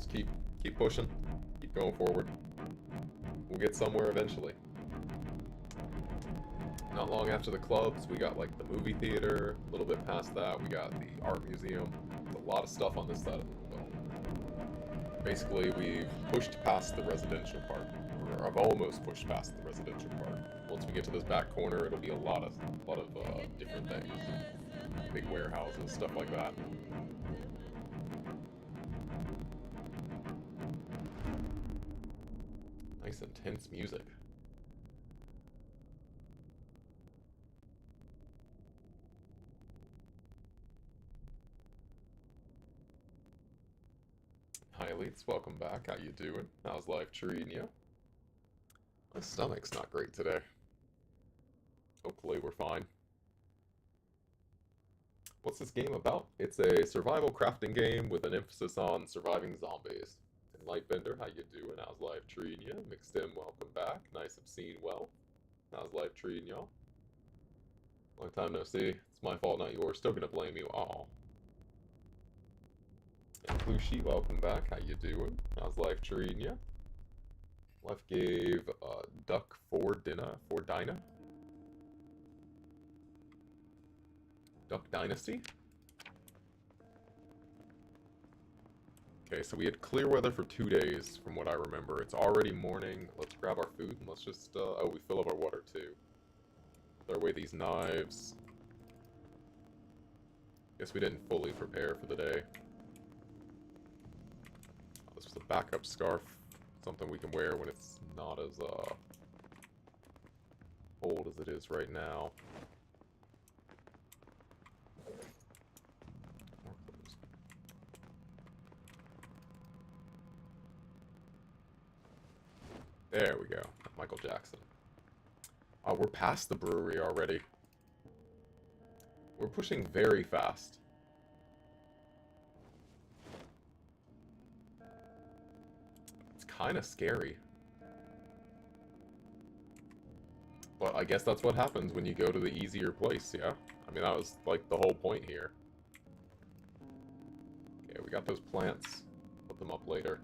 Just keep pushing. Keep going forward. We'll get somewhere eventually. Not long after the clubs, we got like the movie theater. A little bit past that, we got the art museum. There's a lot of stuff on this side of the world. Basically, we've pushed past the residential part. Or I've almost pushed past the residential part. Once we get to this back corner, it'll be a lot of different things. Big warehouses, stuff like that. Nice intense music. Hi elites, welcome back. How you doing? How's life treating you? My stomach's not great today. Hopefully we're fine. What's this game about? It's a survival crafting game with an emphasis on surviving zombies. And Lightbender, how you doing? How's life treating you? Mixed in, welcome back. Nice obscene well. How's life treating y'all? Long time no see. It's my fault, not yours. Still gonna blame you. Aw. And Plushie, welcome back. How you doing? How's life treating you? Life gave duck for dinner for Dinah. Duck Dynasty. Okay, so we had clear weather for 2 days, from what I remember. It's already morning. Let's grab our food and let's just oh, we fill up our water too. Throw away these knives. Guess we didn't fully prepare for the day. Oh, this was a backup scarf. Something we can wear when it's not as cold as it is right now. More clothes. There we go. Michael Jackson. We're past the brewery already. We're pushing very fast. Kind of scary. But I guess that's what happens when you go to the easier place, yeah? I mean, that was like the whole point here. Okay, we got those plants. Put them up later.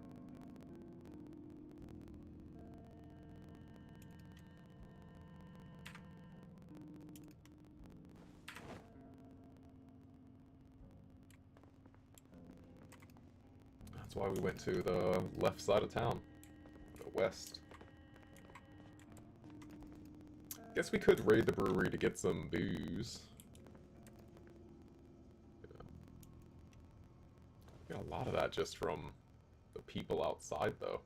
That's why we went to the left side of town. The west. Guess we could raid the brewery to get some booze. Got a lot of that just from the people outside, though.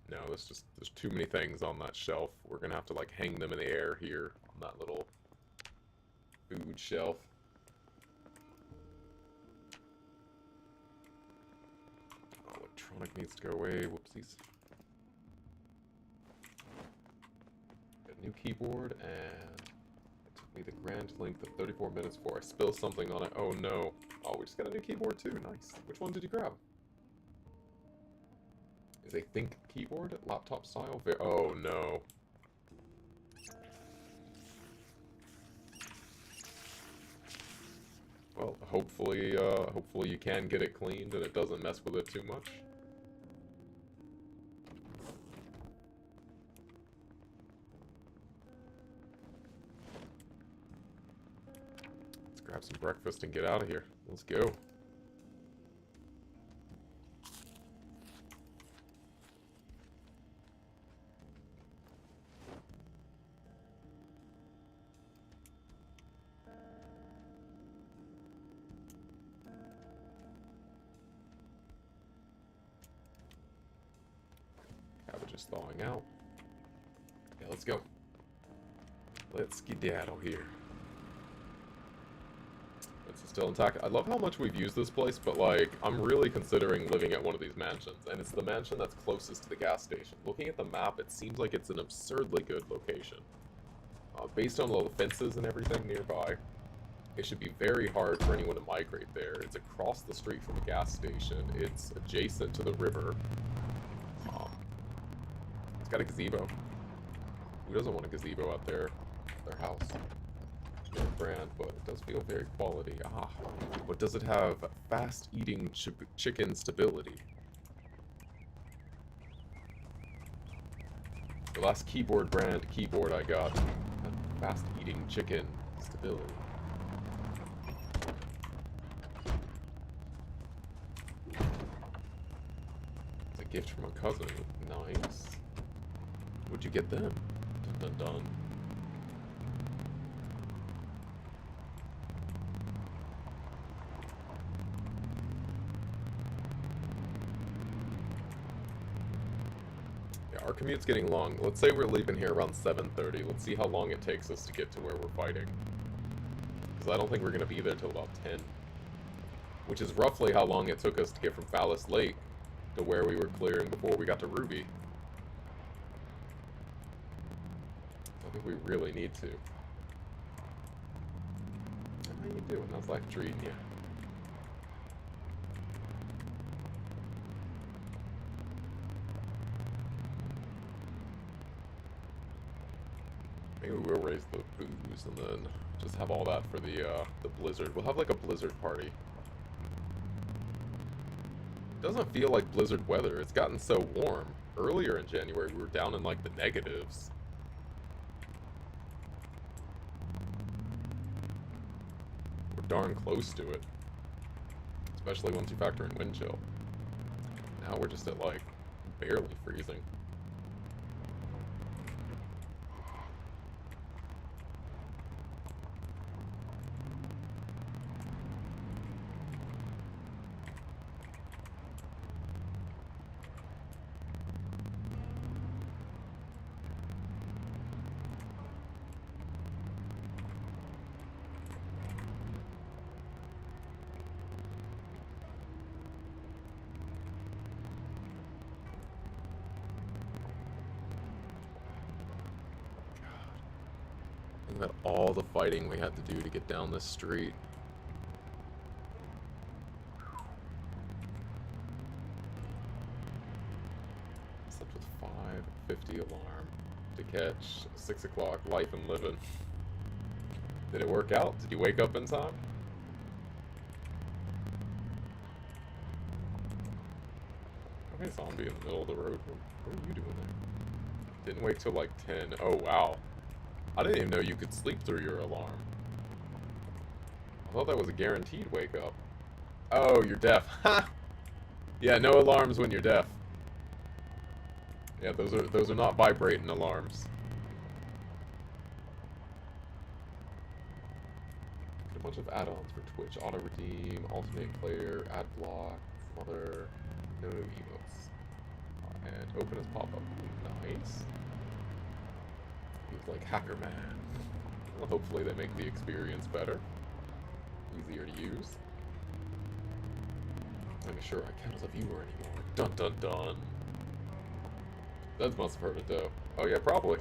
No, there's too many things on that shelf. We're gonna have to like hang them in the air here on that little food shelf. Oh, electronic needs to go away. Whoopsies. Got a new keyboard, and it took me the grand length of 34 minutes before I spill something on it. Oh no. Oh, we just got a new keyboard too. Nice. Which one did you grab? Is a Think keyboard, laptop style. Oh no. Well, hopefully you can get it cleaned and it doesn't mess with it too much. Let's grab some breakfast and get out of here. Let's go. Cabbages thawing out. Yeah, let's go. Let's skedaddle here. It's still intact. I love how much we've used this place, but like, I'm really considering living at one of these mansions, and it's the mansion that's closest to the gas station. Looking at the map, it seems like it's an absurdly good location. Based on the fences and everything nearby, it should be very hard for anyone to migrate there. It's across the street from a gas station. It's adjacent to the river. It's got a gazebo. Who doesn't want a gazebo at their house? Their brand, but it does feel very quality. Ah, but does it have fast-eating chicken stability? The last keyboard brand keyboard I got had fast-eating chicken stability. It's a gift from a cousin. Nice. What'd you get them? Dun dun dun. Our commute's getting long. Let's say we're leaving here around 7:30. Let's see how long it takes us to get to where we're fighting. Because I don't think we're going to be there till about 10. Which is roughly how long it took us to get from Phallus Lake to where we were clearing before we got to Ruby. I think we really need to. How you doing? How's life treating you? Maybe we'll raise the booze and then just have all that for the blizzard. We'll have like a blizzard party. It doesn't feel like blizzard weather. It's gotten so warm. Earlier in January we were down in like the negatives. We're darn close to it. Especially once you factor in wind chill. Now we're just at like barely freezing. About all the fighting we had to do to get down this street. Slept with 5:50 alarm to catch 6 o'clock life and living. Did it work out? Did you wake up in time? Okay, zombie in the middle of the road. What are you doing there? Didn't wake till like 10. Oh wow. I didn't even know you could sleep through your alarm. I thought that was a guaranteed wake up. Oh, you're deaf. Ha! Yeah, no alarms when you're deaf. Yeah, those are not vibrating alarms. Get a bunch of add-ons for Twitch. Auto redeem, alternate player, ad block, mother, no new emotes. And open as pop-up. Nice. Like Hacker Man. Well, hopefully they make the experience better. Easier to use. I'm sure I can't as a viewer anymore. Dun dun dun. That must have heard it though. Oh yeah, probably.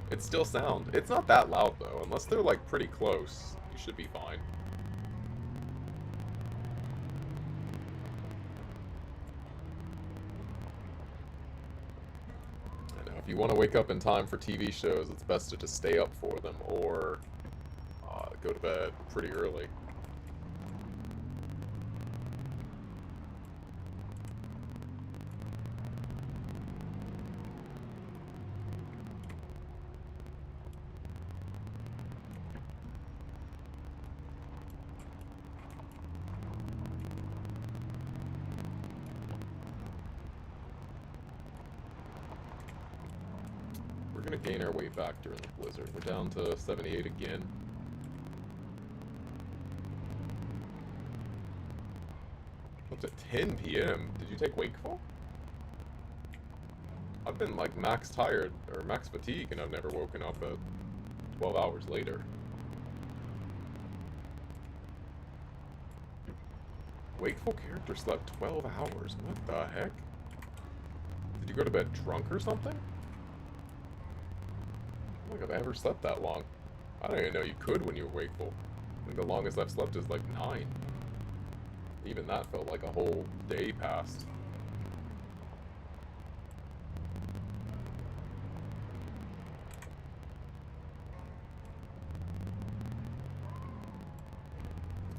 It's still sound. It's not that loud though. Unless they're like pretty close. You should be fine. If you want to wake up in time for TV shows, it's best to just stay up for them or go to bed pretty early. We're gonna gain our way back during the blizzard. We're down to 78 again. Up to 10 p.m. Did you take Wakeful? I've been like max tired or max fatigue and I've never woken up at 12 hours later. Wakeful character slept 12 hours. What the heck? Did you go to bed drunk or something? I don't think I've ever slept that long. I don't even know you could when you were wakeful. I think the longest I've slept is like 9. Even that felt like a whole day passed.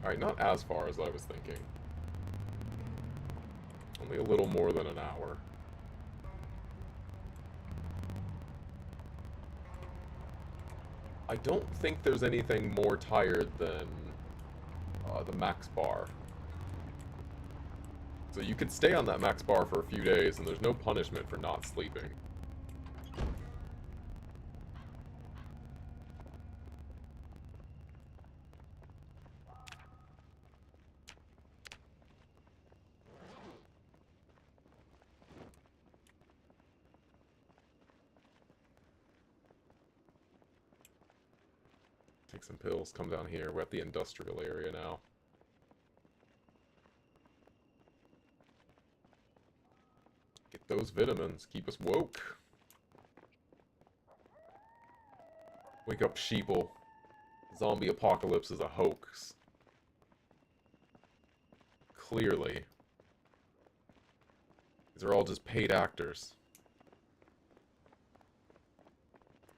Alright, not as far as I was thinking. Only a little more than an hour. I don't think there's anything more tired than the max bar. So you could stay on that max bar for a few days, and there's no punishment for not sleeping. Take some pills, come down here. We're at the industrial area now. Get those vitamins, keep us woke. Wake up, sheeple. Zombie apocalypse is a hoax. Clearly. These are all just paid actors.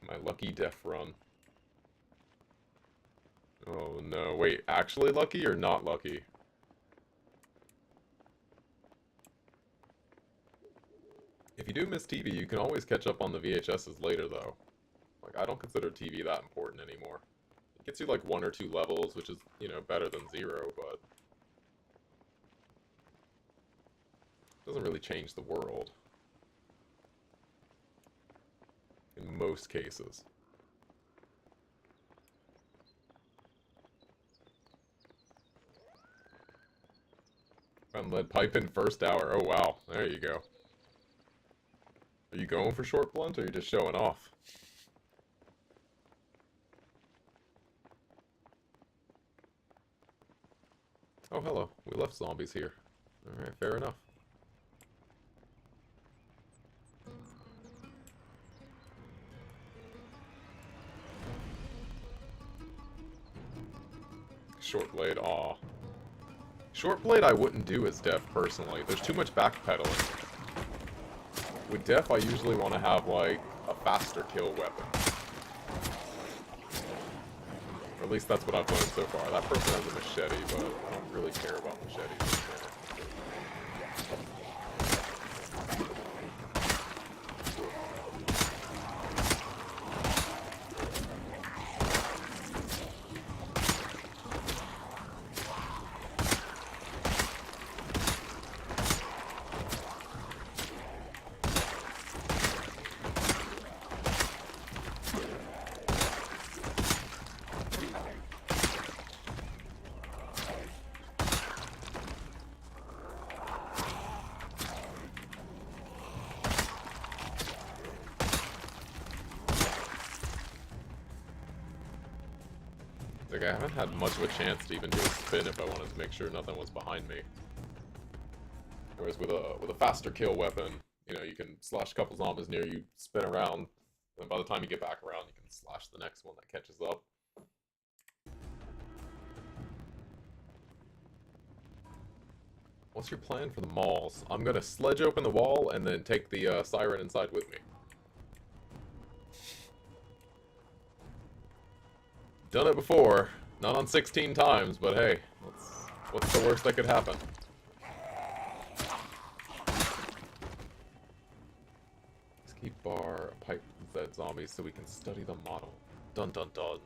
My lucky death run. Oh no, wait, actually lucky or not lucky? If you do miss TV, you can always catch up on the VHSs later though. Like, I don't consider TV that important anymore. It gets you like 1 or 2 levels, which is, you know, better than 0, but doesn't really change the world. In most cases. Found lead pipe in first hour. Oh wow, there you go. Are you going for short blunt, or are you just showing off? Oh hello, we left zombies here. Alright, fair enough. Short blade, aw. Short blade I wouldn't do as Def, personally. There's too much backpedaling. With Def, I usually want to have, like, a faster kill weapon. Or at least that's what I've learned so far. That person has a machete, but I don't really care about machetes anymore. Like, I haven't had much of a chance to even do a spin if I wanted to make sure nothing was behind me. Whereas with a faster kill weapon, you know, you can slash a couple zombies near you, spin around, and by the time you get back around, you can slash the next one that catches up. What's your plan for the malls? I'm gonna sledge open the wall and then take the siren inside with me. Done it before. Not on 16 times, but hey, what's the worst that could happen? Escape bar, a pipe Z zombies so we can study the model. Dun dun dun.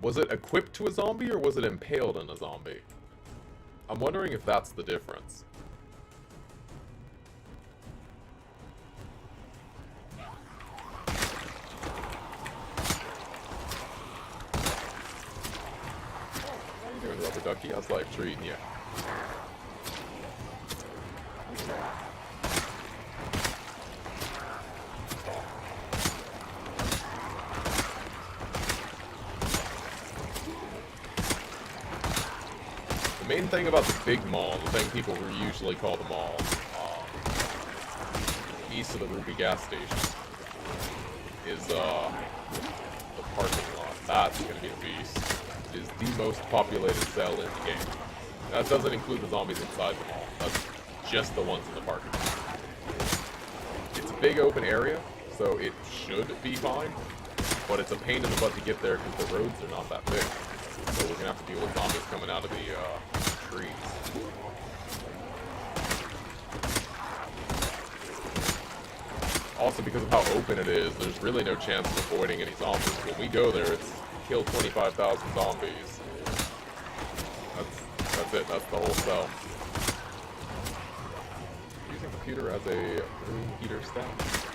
Was it equipped to a zombie or was it impaled in a zombie? I'm wondering if that's the difference. Rubber ducky, how's life treating you? The main thing about the big mall, the thing people usually call the mall, east of the Ruby gas station, is the parking lot. That's gonna be a beast. Is the most populated cell in the game. That doesn't include the zombies inside the mall. That's just the ones in the parking lot. It's a big open area, so it should be fine, but it's a pain in the butt to get there because the roads are not that big. So we're gonna have to deal with zombies coming out of the trees. Also, because of how open it is, there's really no chance of avoiding any zombies. When we go there, it's kill 25,000 zombies. That's it. That's the whole cell. Using computer as a room heater staff.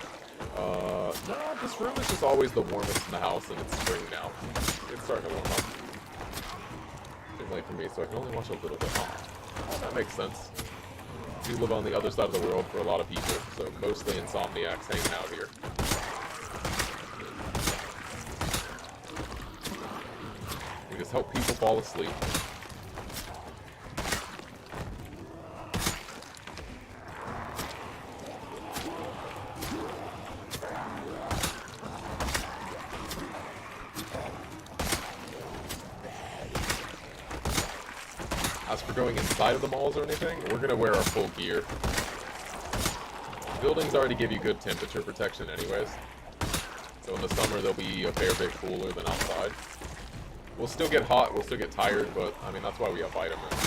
No, this room is just always the warmest in the house, and it's spring now. It's starting to warm up. Too late for me, so I can only watch a little bit. Oh, that makes sense. We live on the other side of the world for a lot of people, so mostly insomniacs hanging out here. We just help people fall asleep. As for going inside of the malls or anything, we're going to wear our full gear. Buildings already give you good temperature protection anyways. So in the summer they'll be a fair bit cooler than outside. We'll still get hot, we'll still get tired, but I mean that's why we have vitamins and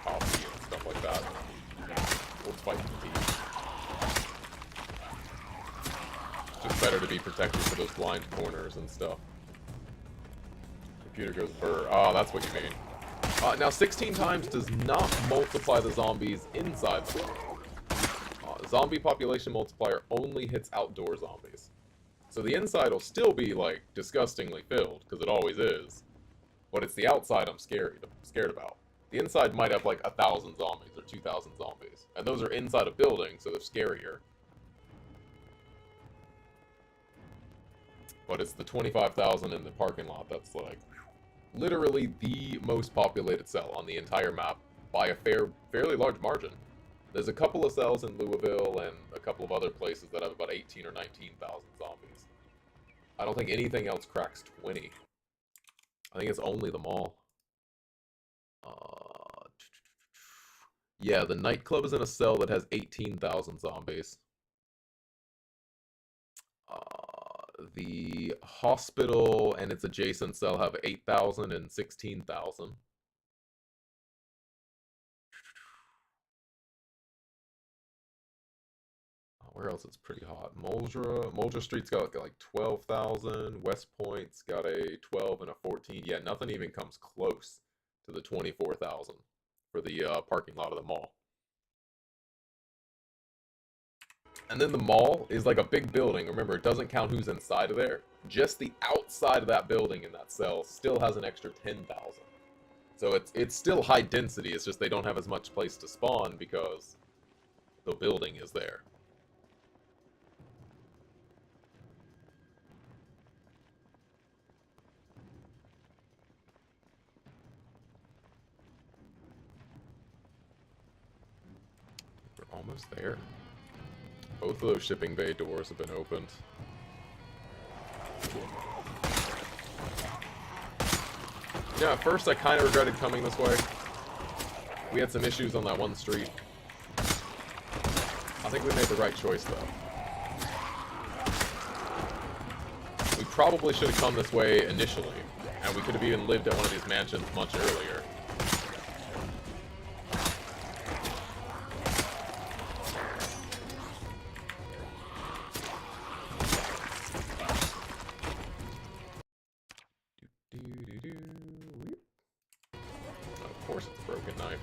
coffee and stuff like that. We'll fight fatigue. It's just better to be protected for those blind corners and stuff. Computer goes burr. Oh, that's what you mean. Now 16 times does not multiply the zombies inside the wall. Zombie population multiplier only hits outdoor zombies. So the inside will still be, like, disgustingly filled, because it always is. But it's the outside I'm scared about. The inside might have, like, 1,000 zombies or 2,000 zombies. And those are inside a building, so they're scarier. But it's the 25,000 in the parking lot that's, like, literally the most populated cell on the entire map by a fairly large margin. There's a couple of cells in Louisville and a couple of other places that have about 18 or 19,000 zombies. I don't think anything else cracks 20. I think it's only the mall. Yeah, the nightclub is in a cell that has 18,000 zombies. The hospital and its adjacent cell have 8,000 and 16,000. Where else it's pretty hot? Moldra Street's got like 12,000. West Point's got a 12 and a 14. Yeah, nothing even comes close to the 24,000 for the parking lot of the mall. And then the mall is like a big building. Remember, it doesn't count who's inside of there. Just the outside of that building in that cell still has an extra 10,000. So it's still high density. It's just they don't have as much place to spawn because the building is there. We're almost there. Both of those shipping bay doors have been opened. Yeah, at first I kind of regretted coming this way. We had some issues on that one street. I think we made the right choice, though. We probably should have come this way initially, and we could have even lived at one of these mansions much earlier. Of course it's a broken knife.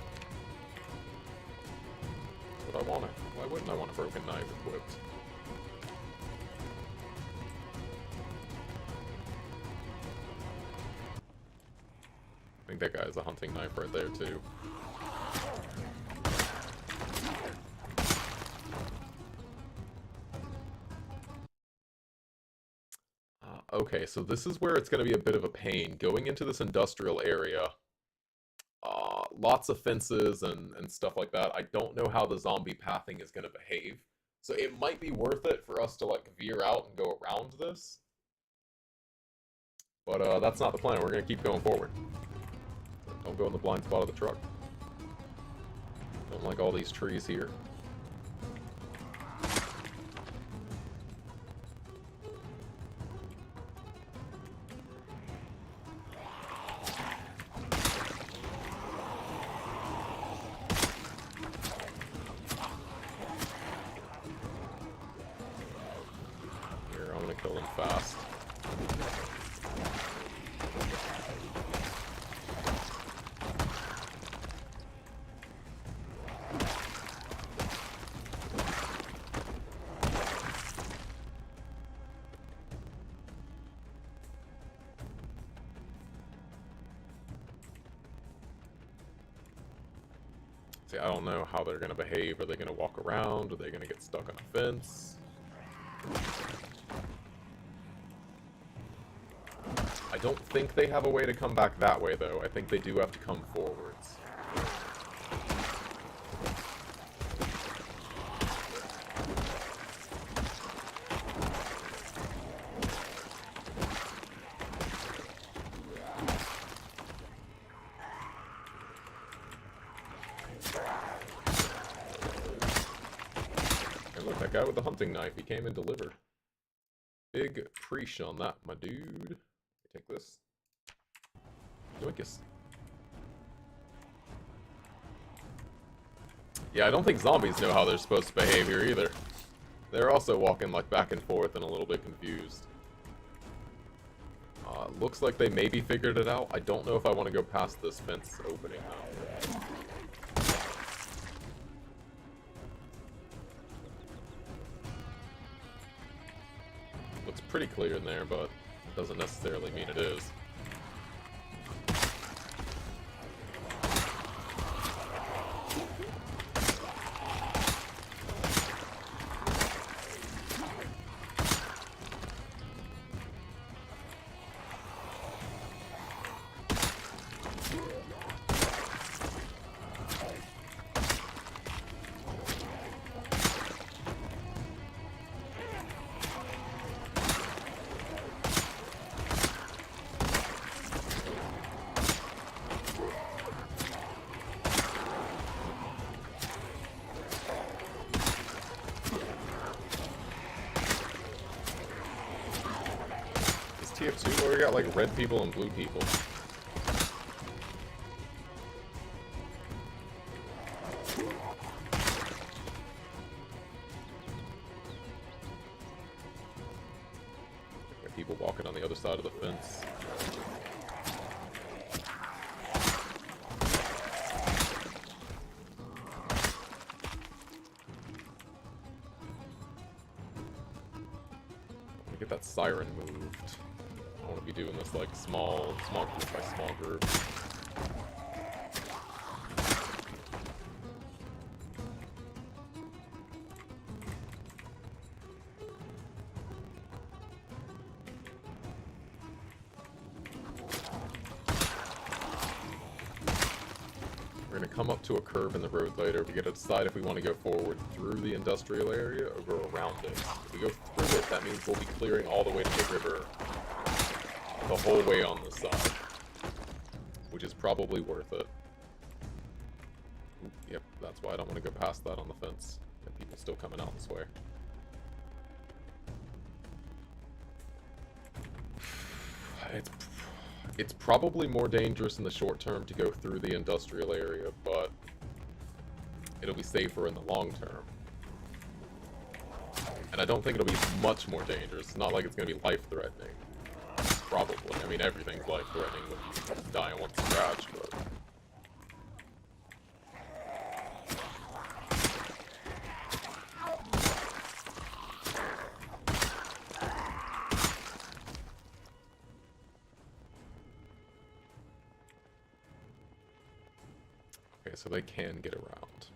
That's what I want. Why wouldn't I want a broken knife equipped? I think that guy has a hunting knife right there too. Okay, so this is where it's going to be a bit of a pain. Going into this industrial area, lots of fences and stuff like that. I don't know how the zombie pathing is going to behave. So it might be worth it for us to like veer out and go around this. But that's not the plan. We're going to keep going forward. Don't go in the blind spot of the truck. Don't like all these trees here. fast. See, I don't know how they're going to behave. Are they going to walk around? Are they going to get stuck on a fence? I don't think they have a way to come back that way, though. I think they do have to come forwards. And look, that guy with the hunting knife, he came and delivered. Big preach on that, my dude. Take this. Yoinkus. Yeah, I don't think zombies know how they're supposed to behave here either. They're also walking like back and forth and a little bit confused. Looks like they maybe figured it out. I don't know if I want to go past this fence opening now. Looks pretty clear in there, but it doesn't necessarily mean it is. TF2 where we got like red people and blue people. Got people walking on the other side of the fence. Let me get that siren moved. I want to be doing this like small group by small group. We're going to come up to a curve in the road later. We get to decide if we want to go forward through the industrial area or go around it. If we go through it, that means we'll be clearing all the way to the river the whole way on this side, which is probably worth it. Ooh, yep, that's why I don't want to go past that on the fence. And people still coming out this way. It's probably more dangerous in the short term to go through the industrial area, but it'll be safer in the long term. And I don't think it'll be much more dangerous. It's not like it's going to be life-threatening. Probably. I mean, everything's life-threatening when you die on one scratch, but... Okay, so they can get around.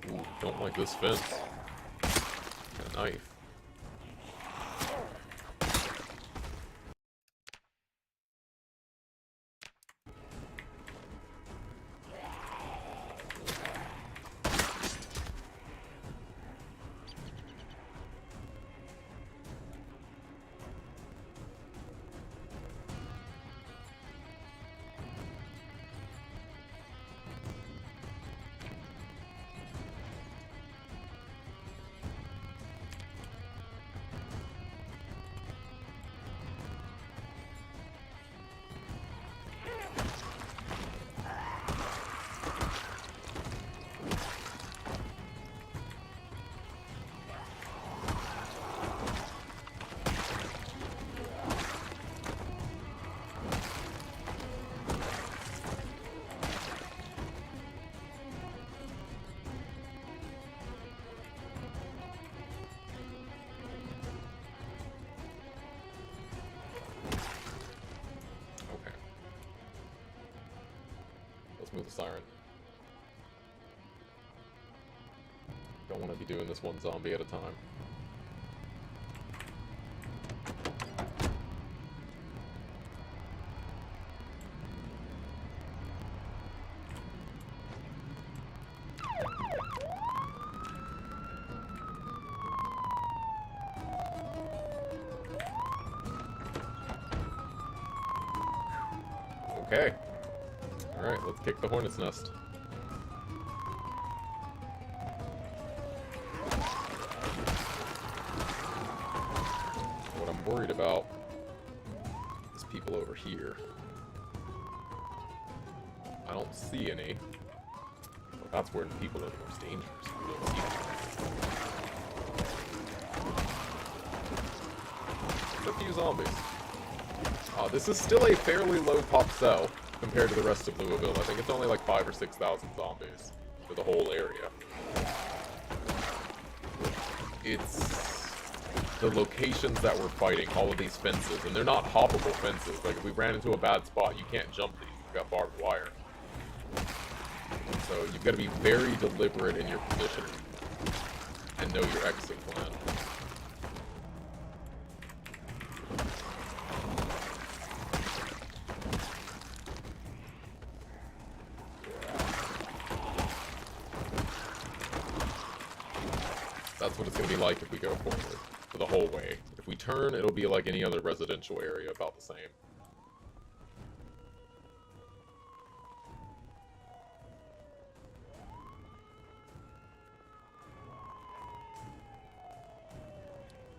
Ooh, don't like this fence. A knife. let's move the siren. Don't want to be doing this one zombie at a time. Okay. Alright, let's kick the hornet's nest. What I'm worried about is people over here. I don't see any. But that's where people are the most dangerous. We don't see them. A few zombies. This is still a fairly low pop cell compared to the rest of Louisville. I think it's only like 5,000 or 6,000 zombies for the whole area. It's the locations that we're fighting, all of these fences, and they're not hoppable fences. Like, if we ran into a bad spot, you can't jump these. You've got barbed wire. So you've got to be very deliberate in your positioning and know your exit plan. That's what it's going to be like if we go forward for the whole way. If we turn, it'll be like any other residential area, about the same.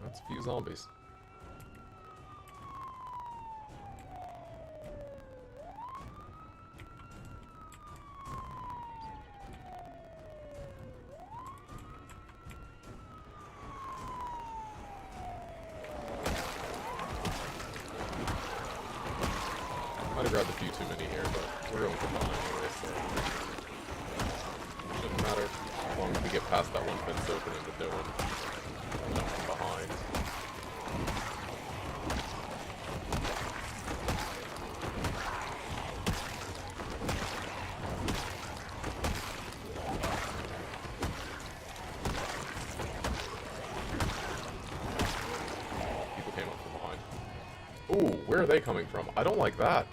That's a few zombies. Might have grabbed a few too many here, but we're going to come behind anyway, so shouldn't matter as long as we get past that one fence opening with no one from behind. People came up from behind. Ooh, where are they coming from? I don't like that.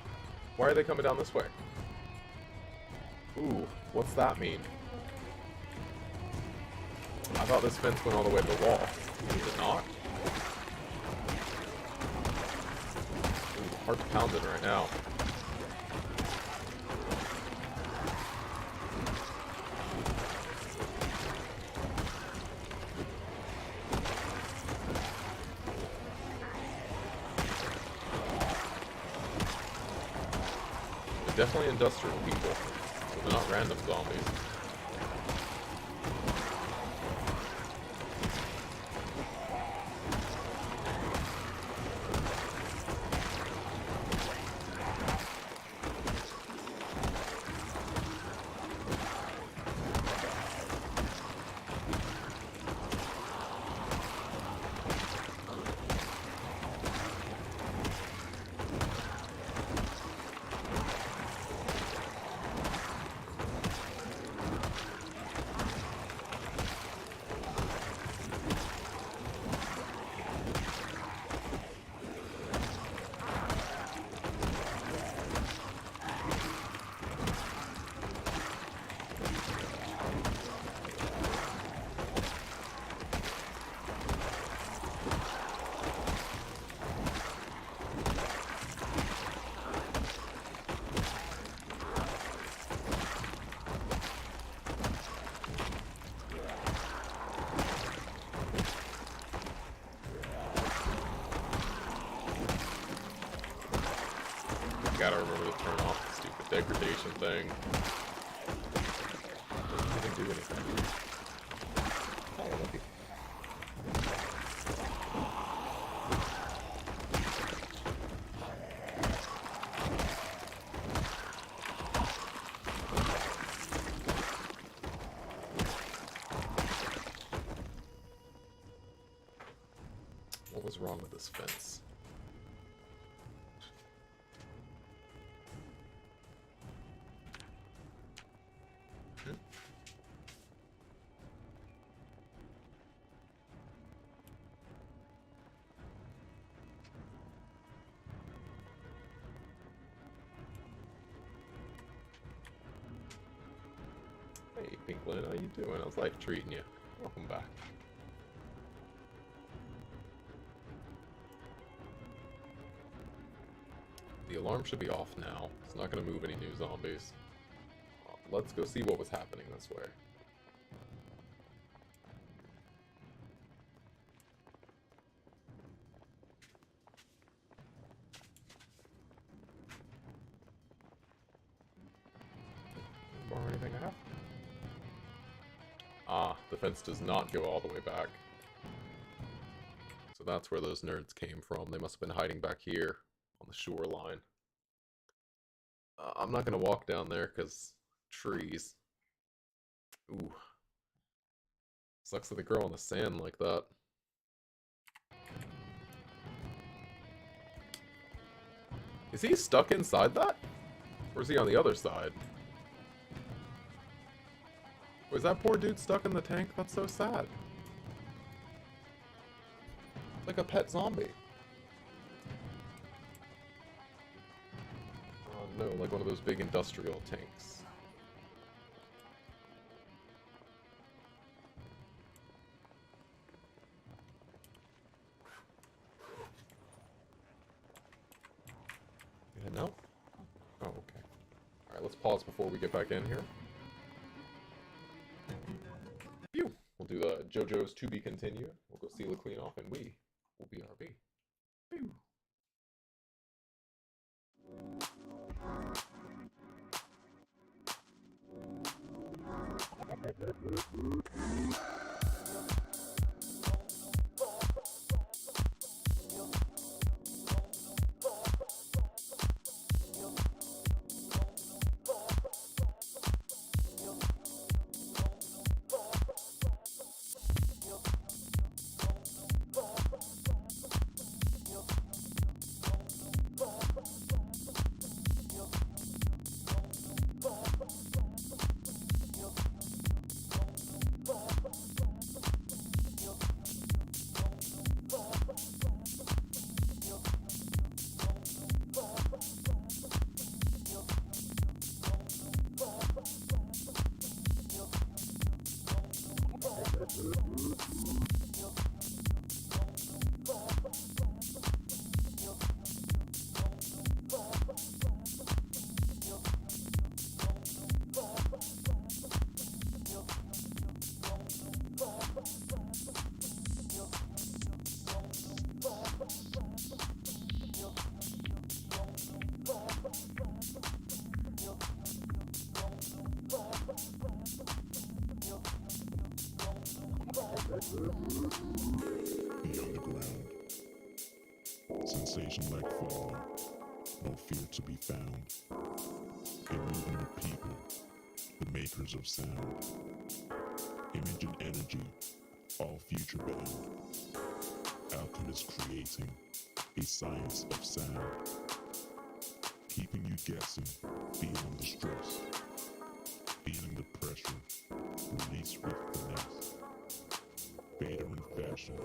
Why are they coming down this way? Ooh, what's that mean? I thought this fence went all the way to the wall. Does it not? Ooh, heart's pounding right now. Definitely industrial people, so they're not random zombies. Gotta remember to turn off the stupid degradation thing. Doesn't even do anything. Oh, lucky. What was wrong with this fence? Pinklin, how you doing? How's life treating you? Welcome back. The alarm should be off now. It's not going to move any new zombies. Let's go see what was happening this way. Or anything I have? Ah, the fence does not go all the way back. So that's where those nerds came from. They must have been hiding back here on the shoreline. I'm not going to walk down there because trees. Ooh. Sucks that they grow on the sand like that. Is he stuck inside that? Or is he on the other side? Was that poor dude stuck in the tank? That's so sad. Like a pet zombie. Oh no, like one of those big industrial tanks. You heading out? Oh, okay. Alright, let's pause before we get back in here. Phew! We'll do the JoJo's To Be Continued. We'll go seal the clean off, and we will be RB. Phew! The underground. Sensation like fall, no fear to be found. A movement of people, the makers of sound. Image and energy, all future bound. Alchemists creating a science of sound. Keeping you guessing, feeling the stress. Feeling the pressure, release with finesse. Beta in fashion.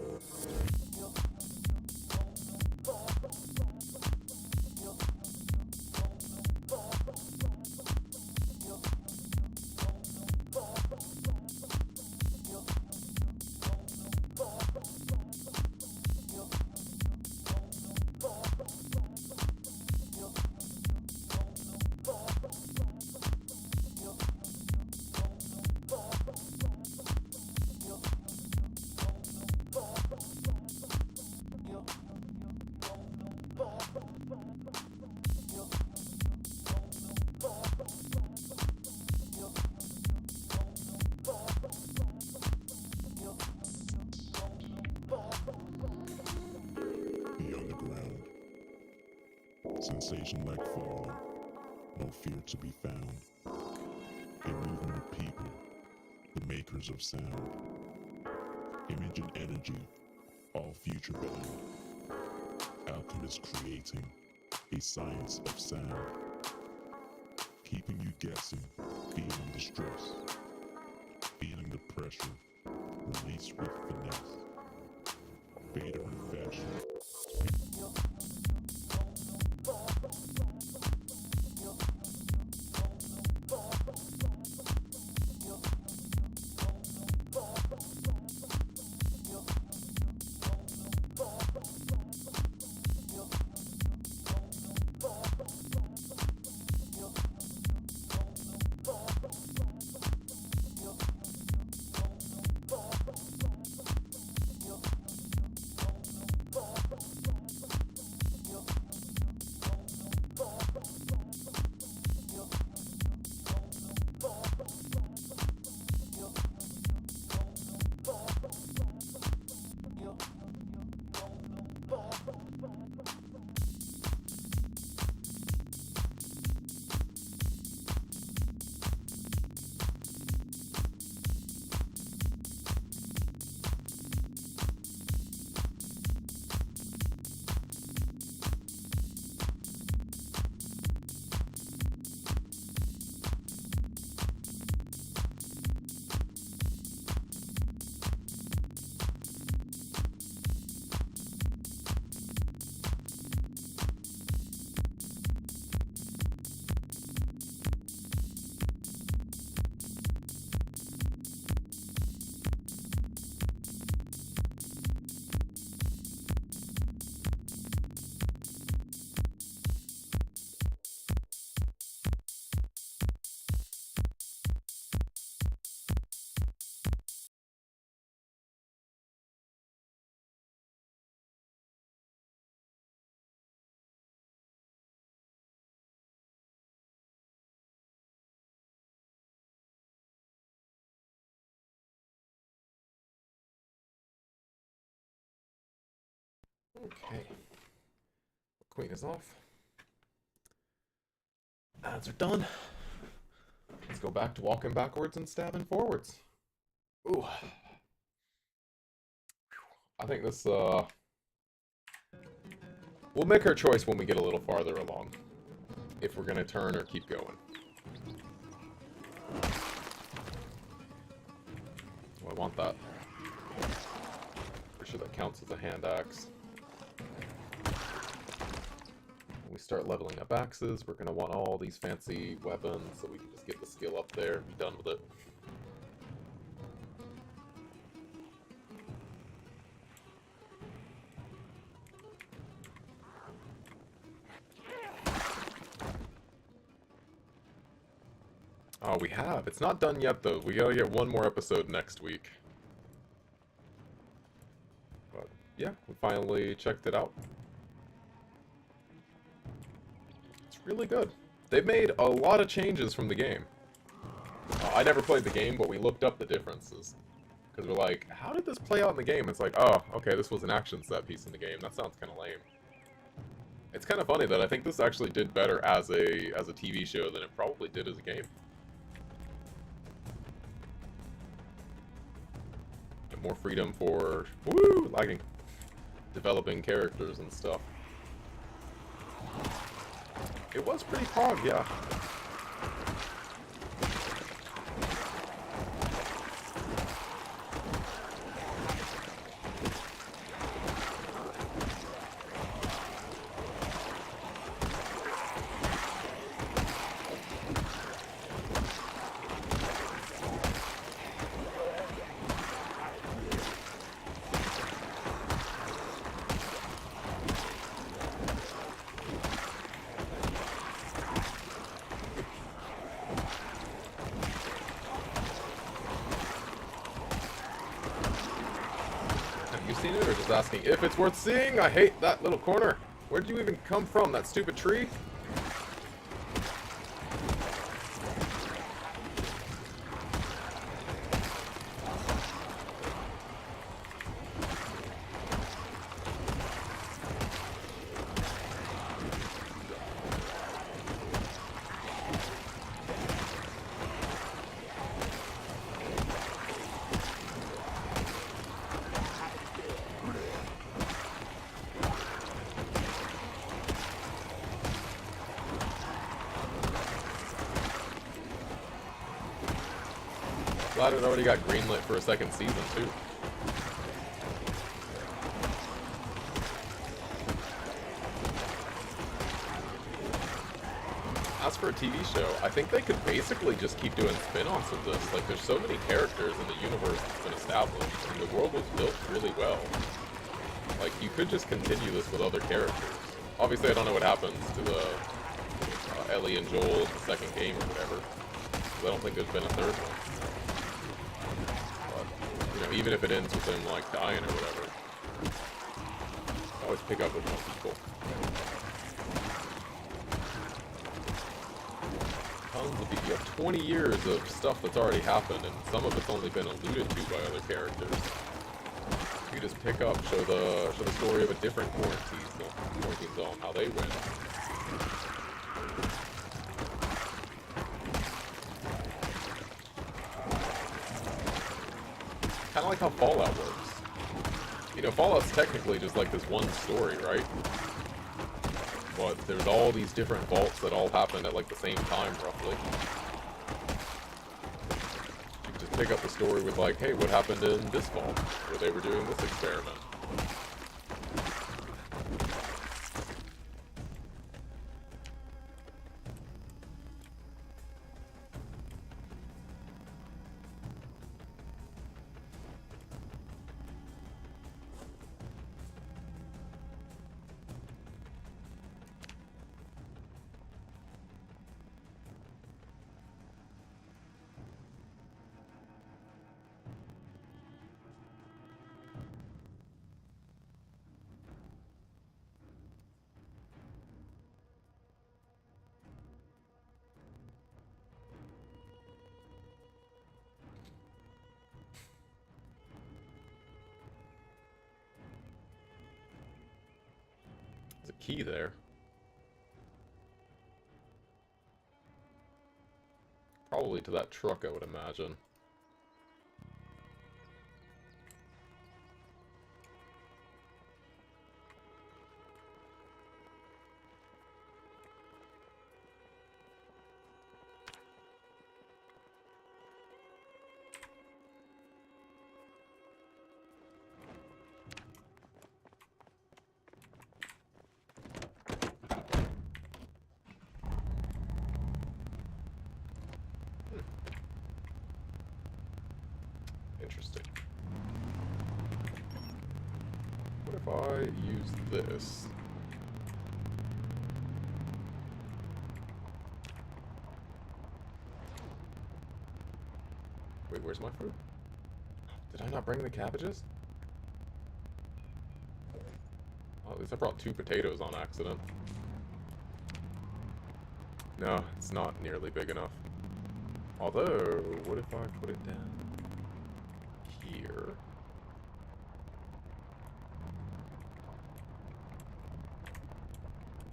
Sensation like fall, no fear to be found. A movement of people, the makers of sound. Image and energy, all future bound. Alchemists creating a science of sound. Keeping you guessing, feeling the stress. Feeling the pressure, release with finesse. Beta in fashion. Okay. Queen is off. Ads are done. Let's go back to walking backwards and stabbing forwards. Ooh. I think this, we'll make our choice when we get a little farther along. If we're gonna turn or keep going. Oh, I want that. Pretty sure that counts as a hand axe. When we start leveling up axes, we're gonna want all these fancy weapons so we can just get the skill up there and be done with it. Oh, we have. It's not done yet, though. We gotta get one more episode next week. But, yeah, we finally checked it out. It's really good. They've made a lot of changes from the game. I never played the game, but we looked up the differences. Because we're like, how did this play out in the game? It's like, oh, okay, this was an action set piece in the game. That sounds kind of lame. It's kind of funny that I think this actually did better as a TV show than it probably did as a game. And more freedom for, woo, lagging, developing characters and stuff. It was pretty pog, yeah. Seen it, or just asking if it's worth seeing? I hate that little corner. Where'd you even come from? That stupid tree? Glad it already got greenlit for a second season, too. As for a TV show, I think they could basically just keep doing spin-offs of this. Like, there's so many characters in the universe that's been established, and the world was built really well. Like, you could just continue this with other characters. Obviously, I don't know what happens to the Ellie and Joel in the second game or whatever. I don't think there's been a third one. Even if it ends with them, like, dying or whatever. Always pick up with more people. Tons of people. You have 20 years of stuff that's already happened, and some of it's only been alluded to by other characters. You just pick up, show the story of a different quarantine zone, how they win. Kind of like how Fallout works. You know, Fallout's technically just like this one story, right? But there's all these different vaults that all happen at like the same time, roughly. You can just pick up the story with like, hey, what happened in this vault, where they were doing this experiment. key there. Probably to that truck, I would imagine. Interesting. What if I use this? Wait, where's my food? Did I not bring the cabbages? Well, at least I brought 2 potatoes on accident. No, it's not nearly big enough. Although, what if I put it down here?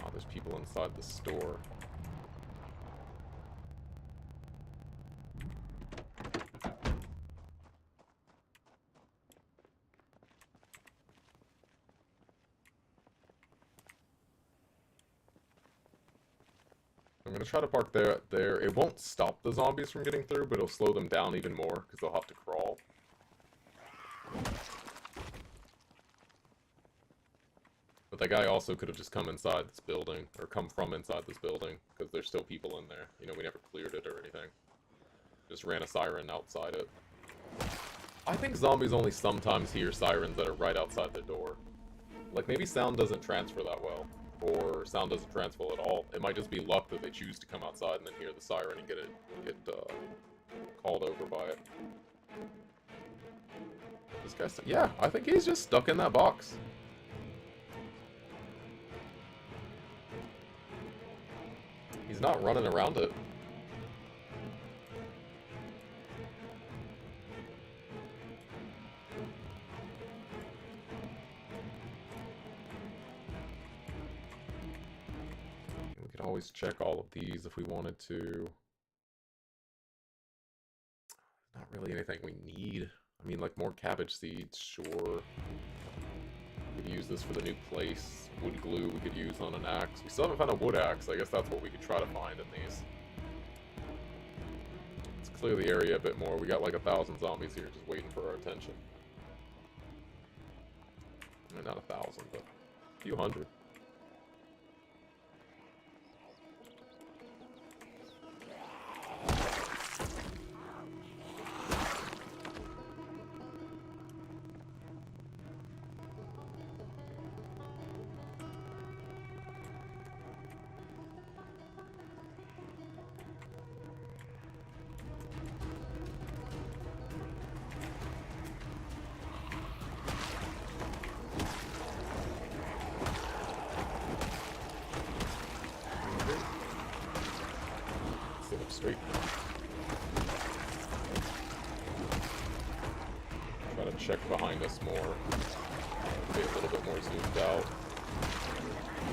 Oh, there's people inside the store. I'm gonna try to park there. It won't stop the zombies from getting through, but it'll slow them down even more, because they'll have to crawl. But that guy also could have just come inside this building, or come from inside this building, because there's still people in there. You know, we never cleared it or anything. Just ran a siren outside it. I think zombies only sometimes hear sirens that are right outside their door. Like, maybe sound doesn't transfer that well. Or sound doesn't transfer at all. It might just be luck that they choose to come outside and then hear the siren and get called over by it. This guy's... yeah, I think he's just stuck in that box. He's not running around it. Always check all of these if we wanted to. Not really anything we need. I mean, like more cabbage seeds, sure. We could use this for the new place. Wood glue we could use on an axe. We still haven't found a wood axe. I guess that's what we could try to find in these. Let's clear the area a bit more. We got like 1,000 zombies here just waiting for our attention. I mean, not 1,000, but a few hundred. Straight. Try to check behind us more. Be a little bit more zoomed out.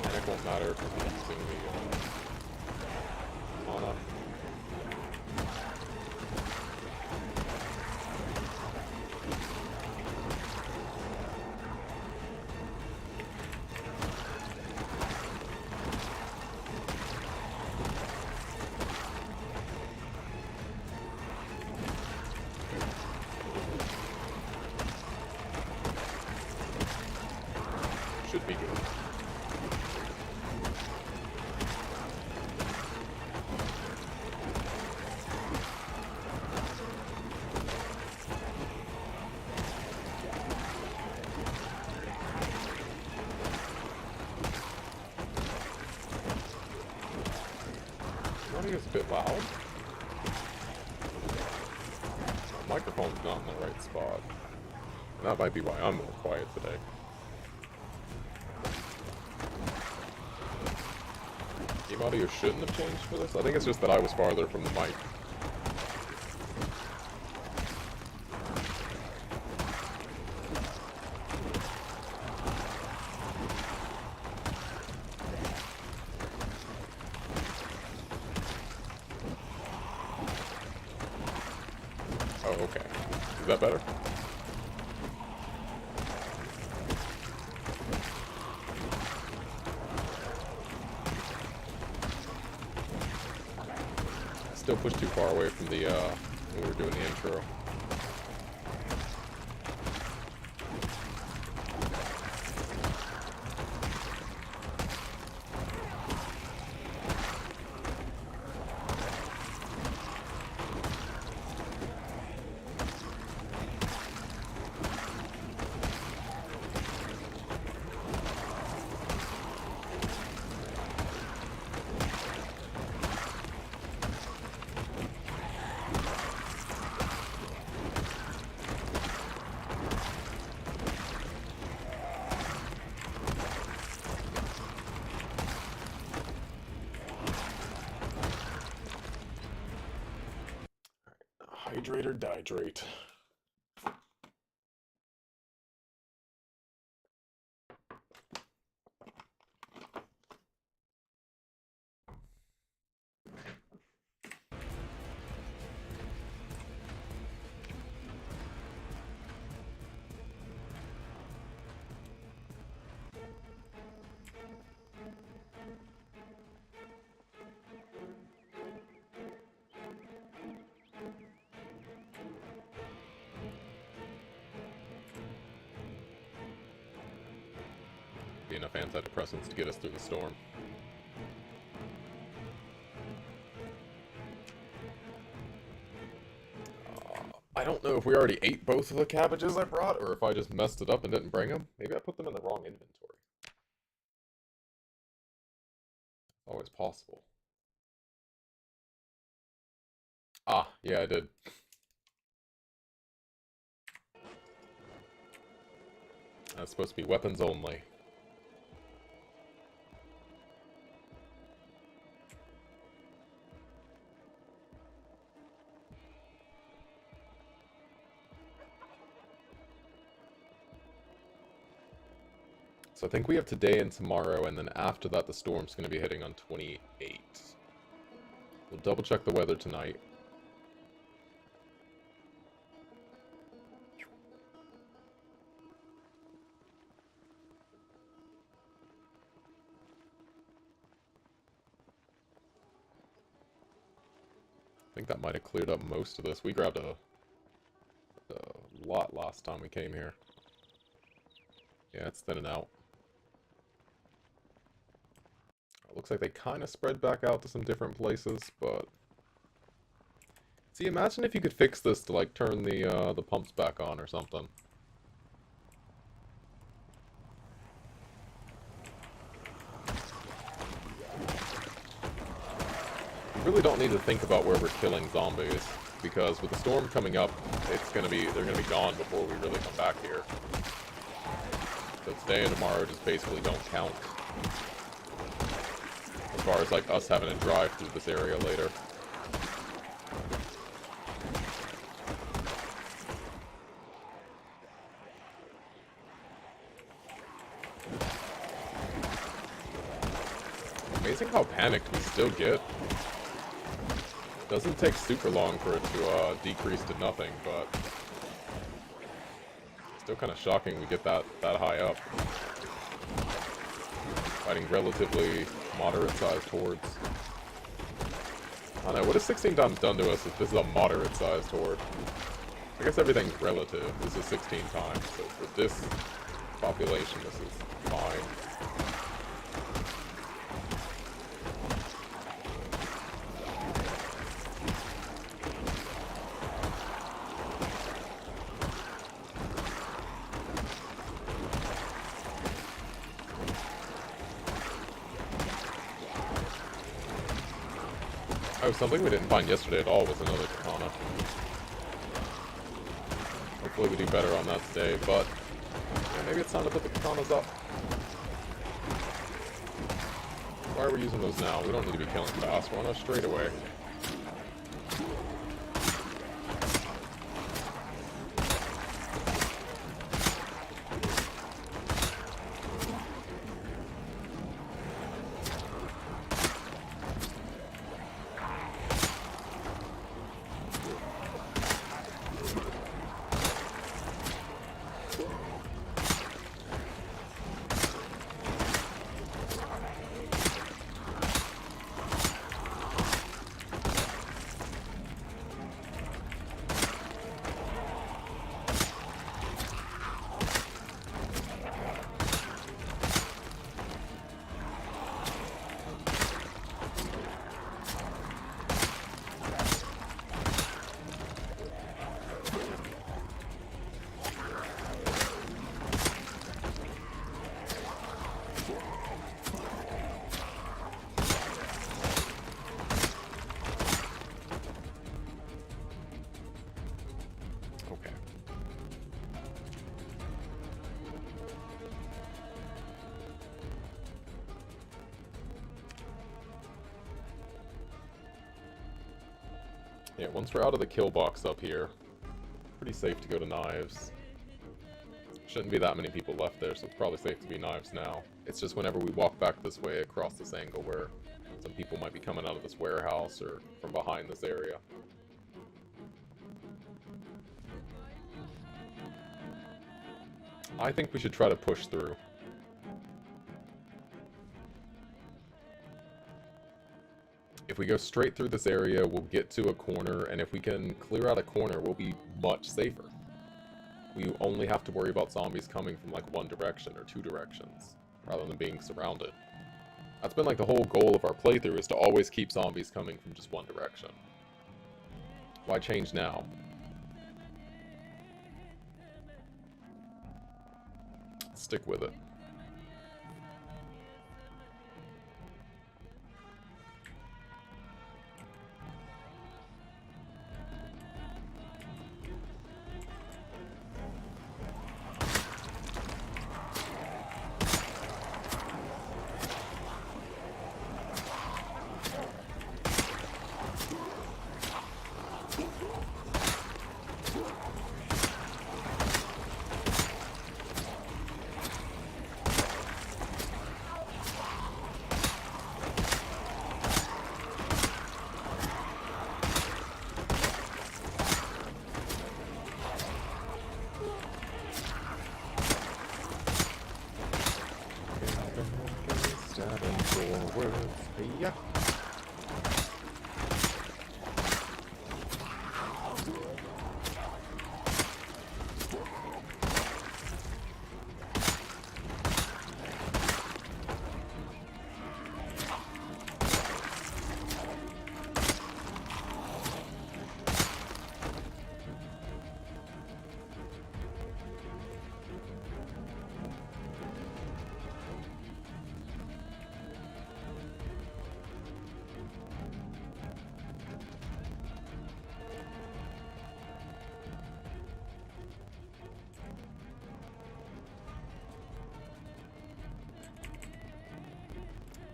Panic won't matter because we're using the mana. Should be good. Running is a bit loud. My microphone's not in the right spot. That might be why I'm more quiet today. Game audio shouldn't have changed for this. I think it's just that I was farther from the mic. Is that better? Still pushed too far away from the, when we were doing the intro. Hydrate or dihydrate. Be enough antidepressants to get us through the storm. I don't know if we already ate both of the cabbages I brought, or if I just messed it up and didn't bring them. Maybe I put them in the wrong inventory. Always possible. Ah, yeah, I did. That's supposed to be weapons only. So I think we have today and tomorrow, and then after that the storm's going to be hitting on 28. We'll double check the weather tonight. I think that might have cleared up most of this. We grabbed a lot last time we came here. Yeah, it's thinning out. Looks like they kind of spread back out to some different places, but... See, imagine if you could fix this to, like, turn the pumps back on or something. We really don't need to think about where we're killing zombies, because with the storm coming up, they're gonna be gone before we really come back here. So today and tomorrow just basically don't count. As far as like us having to drive through this area later. Amazing how panicked we still get. Doesn't take super long for it to decrease to nothing, but still kind of shocking we get that high up. Fighting relatively moderate-sized hordes. I don't know, what has 16 times done to us if this is a moderate-sized horde? I guess everything's relative. This is 16 times, so for this population, this is fine. Oh, something we didn't find yesterday at all was another katana. Hopefully we do better on that today, but yeah, maybe it's time to put the katanas up. Why are we using those now? We don't need to be killing fast. We're on a straightaway. Yeah, once we're out of the kill box up here, pretty safe to go to knives. Shouldn't be that many people left there, so it's probably safe to be knives now. It's just whenever we walk back this way across this angle where some people might be coming out of this warehouse or from behind this area. I think we should try to push through. If we go straight through this area, we'll get to a corner, and if we can clear out a corner, we'll be much safer. We only have to worry about zombies coming from like one direction or two directions, rather than being surrounded. That's been like the whole goal of our playthrough, is to always keep zombies coming from just one direction. Why change now? Stick with it. Yeah.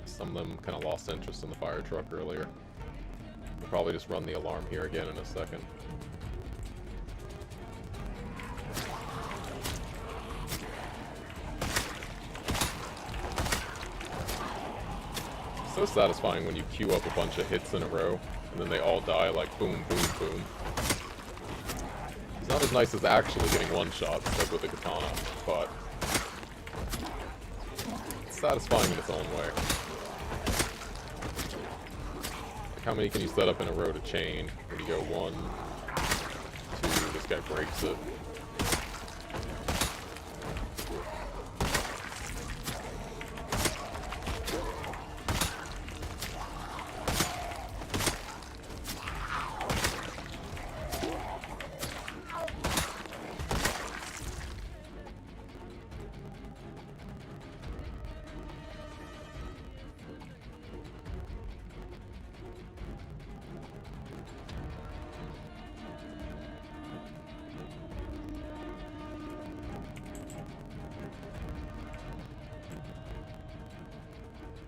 Some of them kind of lost interest in the fire truck earlier. We'll probably just run the alarm here again in a second. So satisfying when you queue up a bunch of hits in a row, and then they all die like boom, boom, boom. It's not as nice as actually getting one-shots, like with the katana, but it's satisfying in its own way. How many can you set up in a row to chain? When you go 1, 2, this guy breaks it.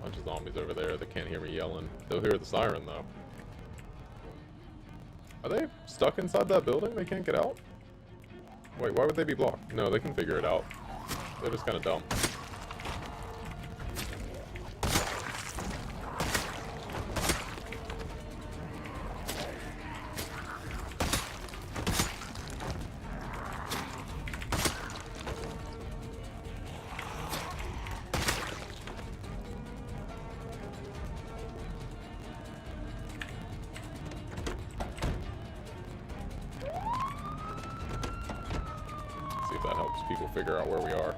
Bunch of zombies over there that can't hear me yelling. They'll hear the siren though. Are they stuck inside that building? They can't get out? Wait, why would they be blocked? No, they can figure it out. They're just kind of dumb. See if that helps people figure out where we are.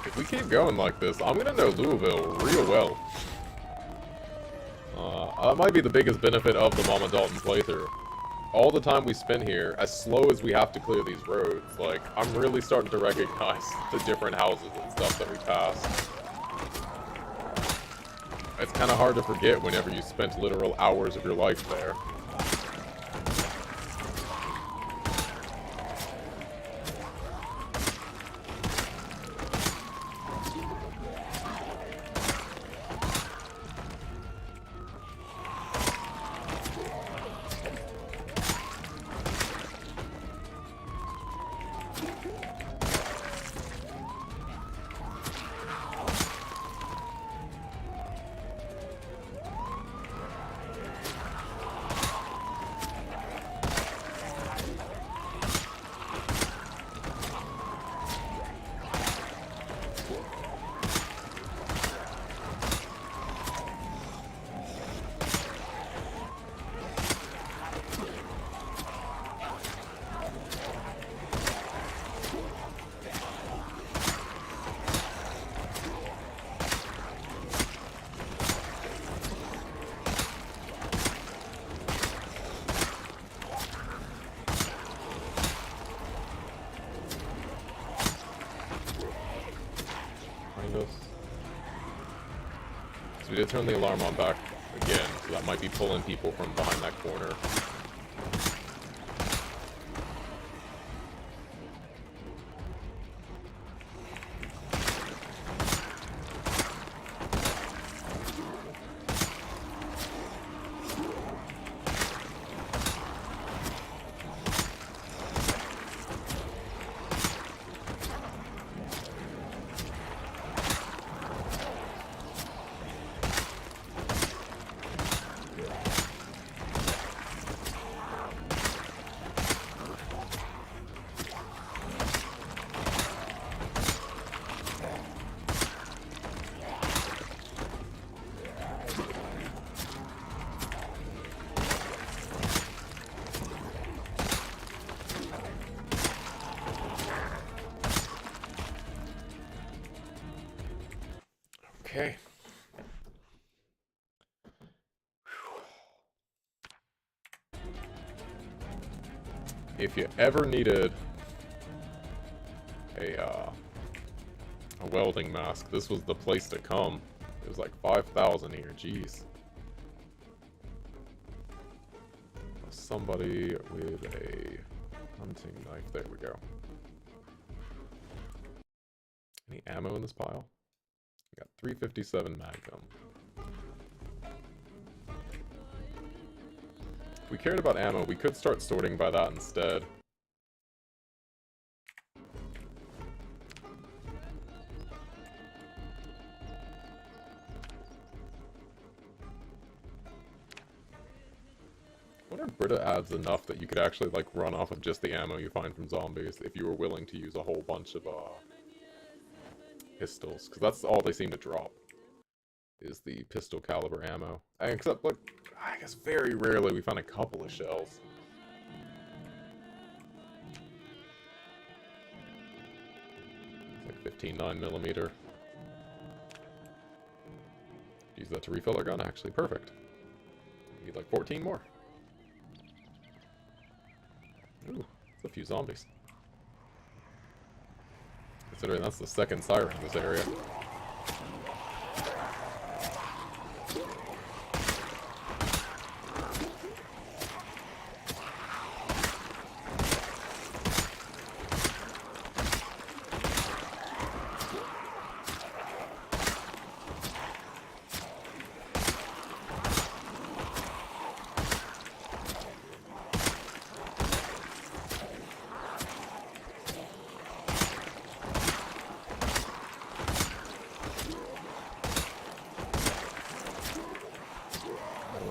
If we keep going like this, I'm gonna know Louisville real well. That might be the biggest benefit of the Mama Dalton playthrough. All the time we spend here, as slow as we have to clear these roads, like, I'm really starting to recognize the different houses and stuff that we pass. It's kind of hard to forget whenever you spent literal hours of your life there. So we did turn the alarm on back again, so that might be pulling people from behind that corner. Okay. If you ever needed a welding mask, this was the place to come. It was like 5,000 here, jeez. Somebody with a hunting knife, there we go. Any ammo in this pile? We got 357 Magnum. If we cared about ammo, we could start sorting by that instead. I wonder if Brita adds enough that you could actually, like, run off of just the ammo you find from zombies if you were willing to use a whole bunch of, pistols, because that's all they seem to drop, is the pistol caliber ammo. Except, like, I guess very rarely we find a couple of shells. It's like 15 9mm. Use that to refill our gun, actually. Perfect. We need like 14 more. Ooh, that's a few zombies. Considering that's the second siren in this area.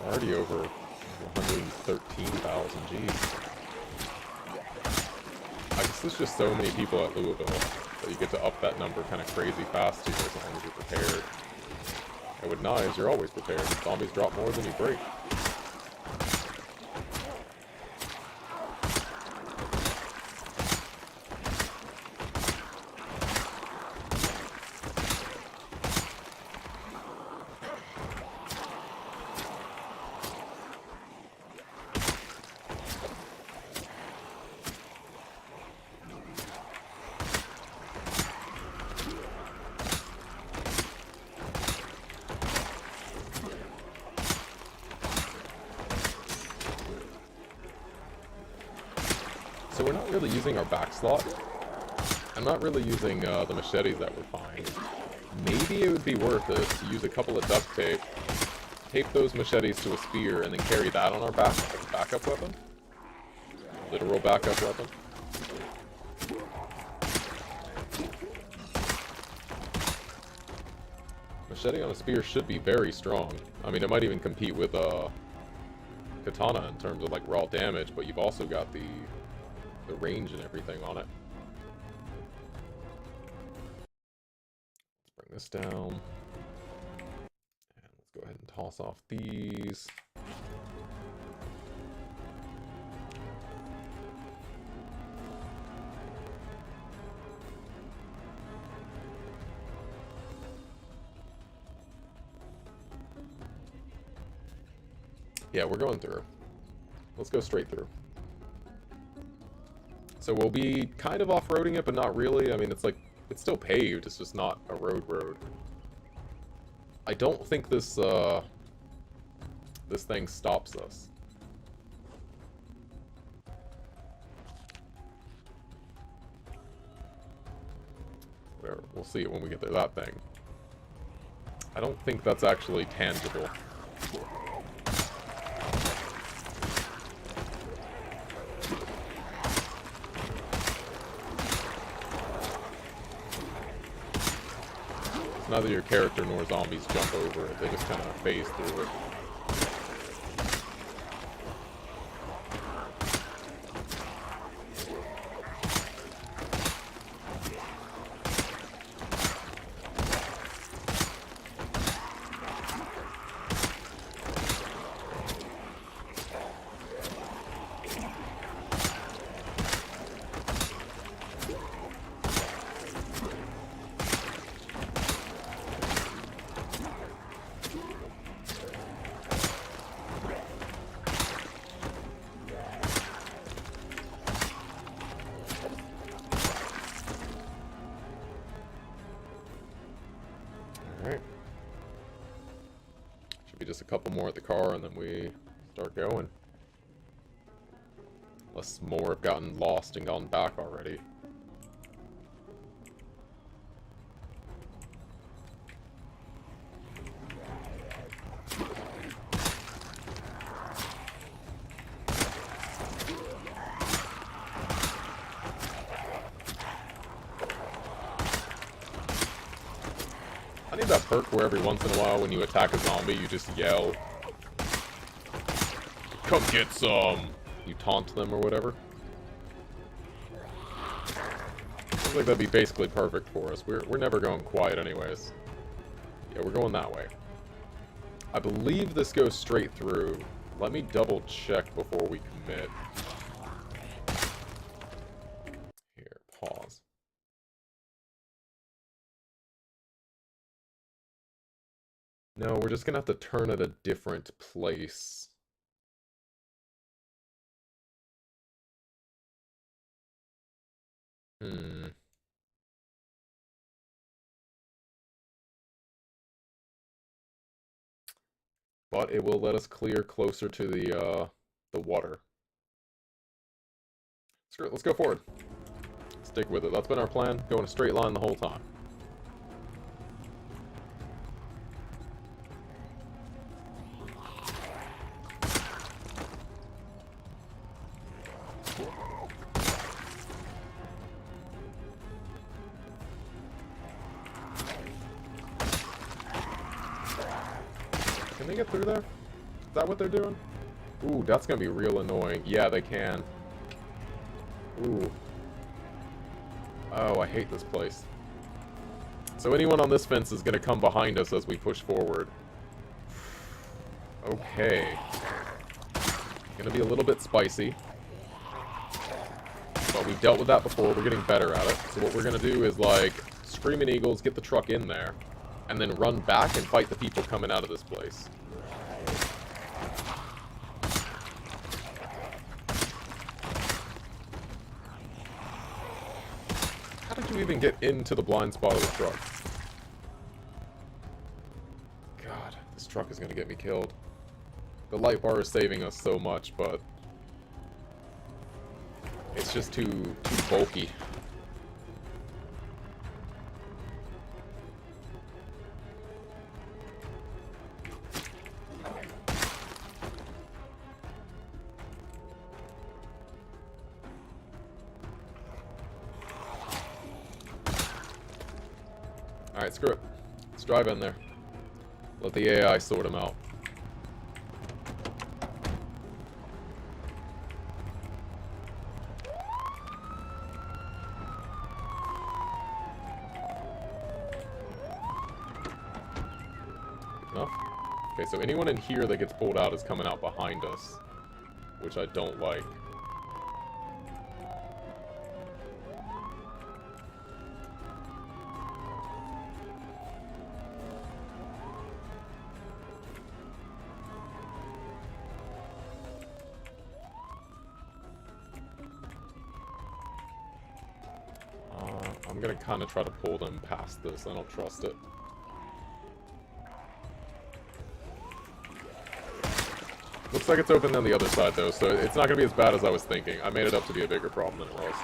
Already over 113,000, jeez. I guess there's just so many people at Louisville that you get to up that number kind of crazy fast here as long as you're prepared. And with knives, you're always prepared. Zombies drop more than you break. not really using our back slot. I'm not really using the machetes that we're finding. Maybe it would be worth it to use a couple of duct tape, tape those machetes to a spear, and then carry that on our back as a backup weapon. Literal backup weapon. Machete on a spear should be very strong. I mean, it might even compete with katana in terms of like raw damage, but you've also got the range and everything on it. Let's bring this down. And let's go ahead and toss off these. Yeah, we're going through. Let's go straight through. So we'll be kind of off-roading it, but not really. I mean, it's like, it's still paved, it's just not a road. I don't think this, this thing stops us. Whatever, we'll see it when we get to that thing. I don't think that's actually tangible. Neither your character nor zombies jump over it, they just kind of phase through it. Alright. Should be just a couple more at the car and then we start going. Unless more have gotten lost and gone back already. I need that perk where every once in a while when you attack a zombie, you just yell, "Come get some!" You taunt them or whatever. Seems like that'd be basically perfect for us. We're never going quiet anyways. Yeah, we're going that way. I believe this goes straight through. Let me double check before we commit. Here, pause. No, we're just gonna have to turn at a different place. But it will let us clear closer to the water. Screw it, let's go forward. Stick with it. That's been our plan. Go in a straight line the whole time. Can they get through there? Is that what they're doing? Ooh, that's gonna be real annoying. Yeah, they can. Ooh. Oh, I hate this place. So anyone on this fence is gonna come behind us as we push forward. Okay. Gonna be a little bit spicy. But we've dealt with that before, we're getting better at it. So what we're gonna do is, like, Screaming Eagles, get the truck in there, and then run back and fight the people coming out of this place. How did you even get into the blind spot of the truck? God, this truck is gonna get me killed. The light bar is saving us so much, but It's just too bulky. Alright, screw it. Let's drive in there. Let the AI sort them out. Enough? Okay, so anyone in here that gets pulled out is coming out behind us, which I don't like. I'm gonna kind of try to pull them past this. I don't trust it. Looks like it's open on the other side, though, so it's not gonna be as bad as I was thinking. I made it up to be a bigger problem than it was.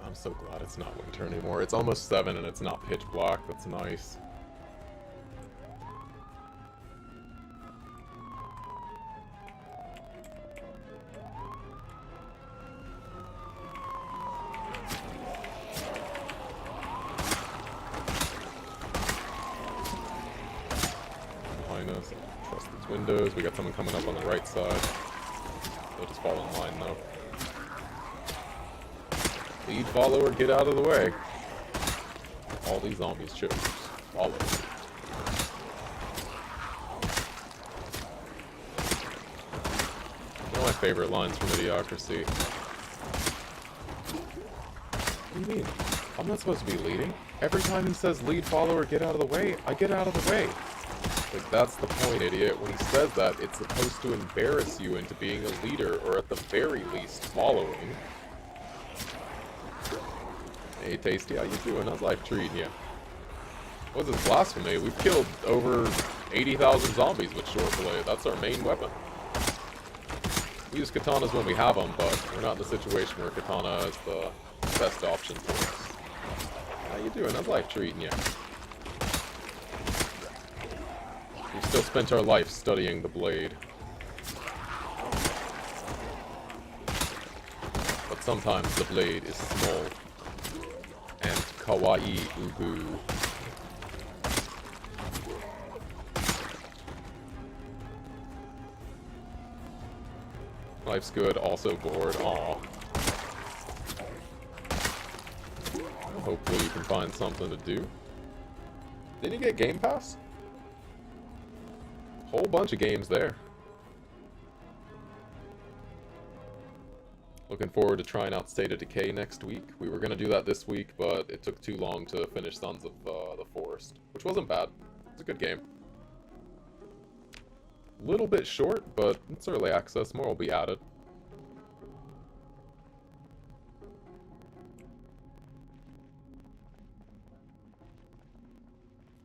I'm so glad it's not winter anymore. It's almost 7 and it's not pitch black. That's nice. Behind us. Trust these windows. We got someone coming up on the right side. They'll just fall in line though. Lead follower, get out of the way. All these zombies chose. Follow. One of my favorite lines from Idiocracy. What do you mean? I'm not supposed to be leading. Every time he says lead follower, get out of the way, I get out of the way. Like, that's the point, idiot. When he says that, it's supposed to embarrass you into being a leader, or at the very least, following. Hey, Tasty, how you doing? How's life treating you? What's this blasphemy? We've killed over 80,000 zombies with short blade. That's our main weapon. We use katanas when we have them, but we're not in the situation where katana is the best option for us. How you doing? How's life treating you? We've still spent our life studying the blade. But sometimes the blade is small. And kawaii ubu. Life's good, also bored. Aw. Hopefully you can find something to do. Didn't you get Game Pass? Whole bunch of games there. Looking forward to trying out State of Decay next week. We were going to do that this week, but it took too long to finish Sons of the Forest, which wasn't bad. It's a good game. A little bit short, but it's early access. More will be added.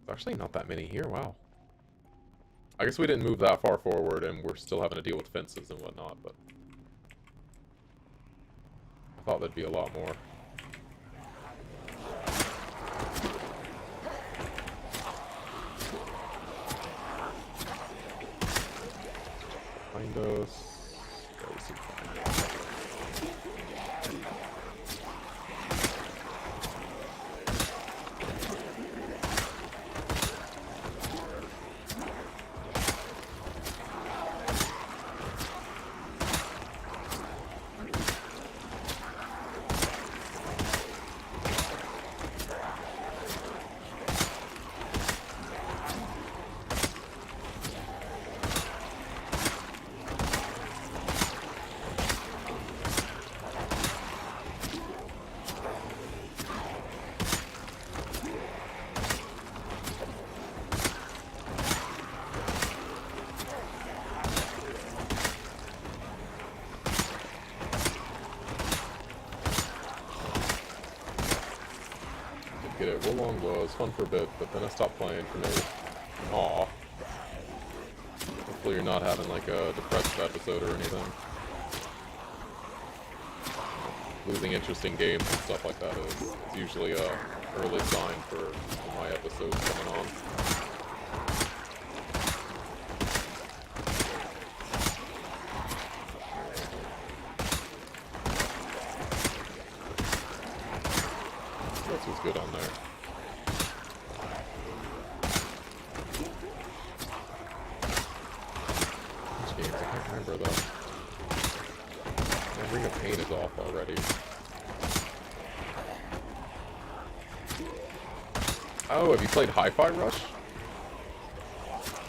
There's actually not that many here, wow. I guess we didn't move that far forward, and we're still having to deal with fences and whatnot, but I thought there'd be a lot more. Behind us. It was fun for a bit, but then I stopped playing for me. Aw. Hopefully you're not having like a depressive episode or anything. Losing interest in games and stuff like that is usually a early sign for my episodes coming on. This was good on there. Which games? I can't remember though. My Ring of Pain is off already. Oh, have you played Hi-Fi Rush?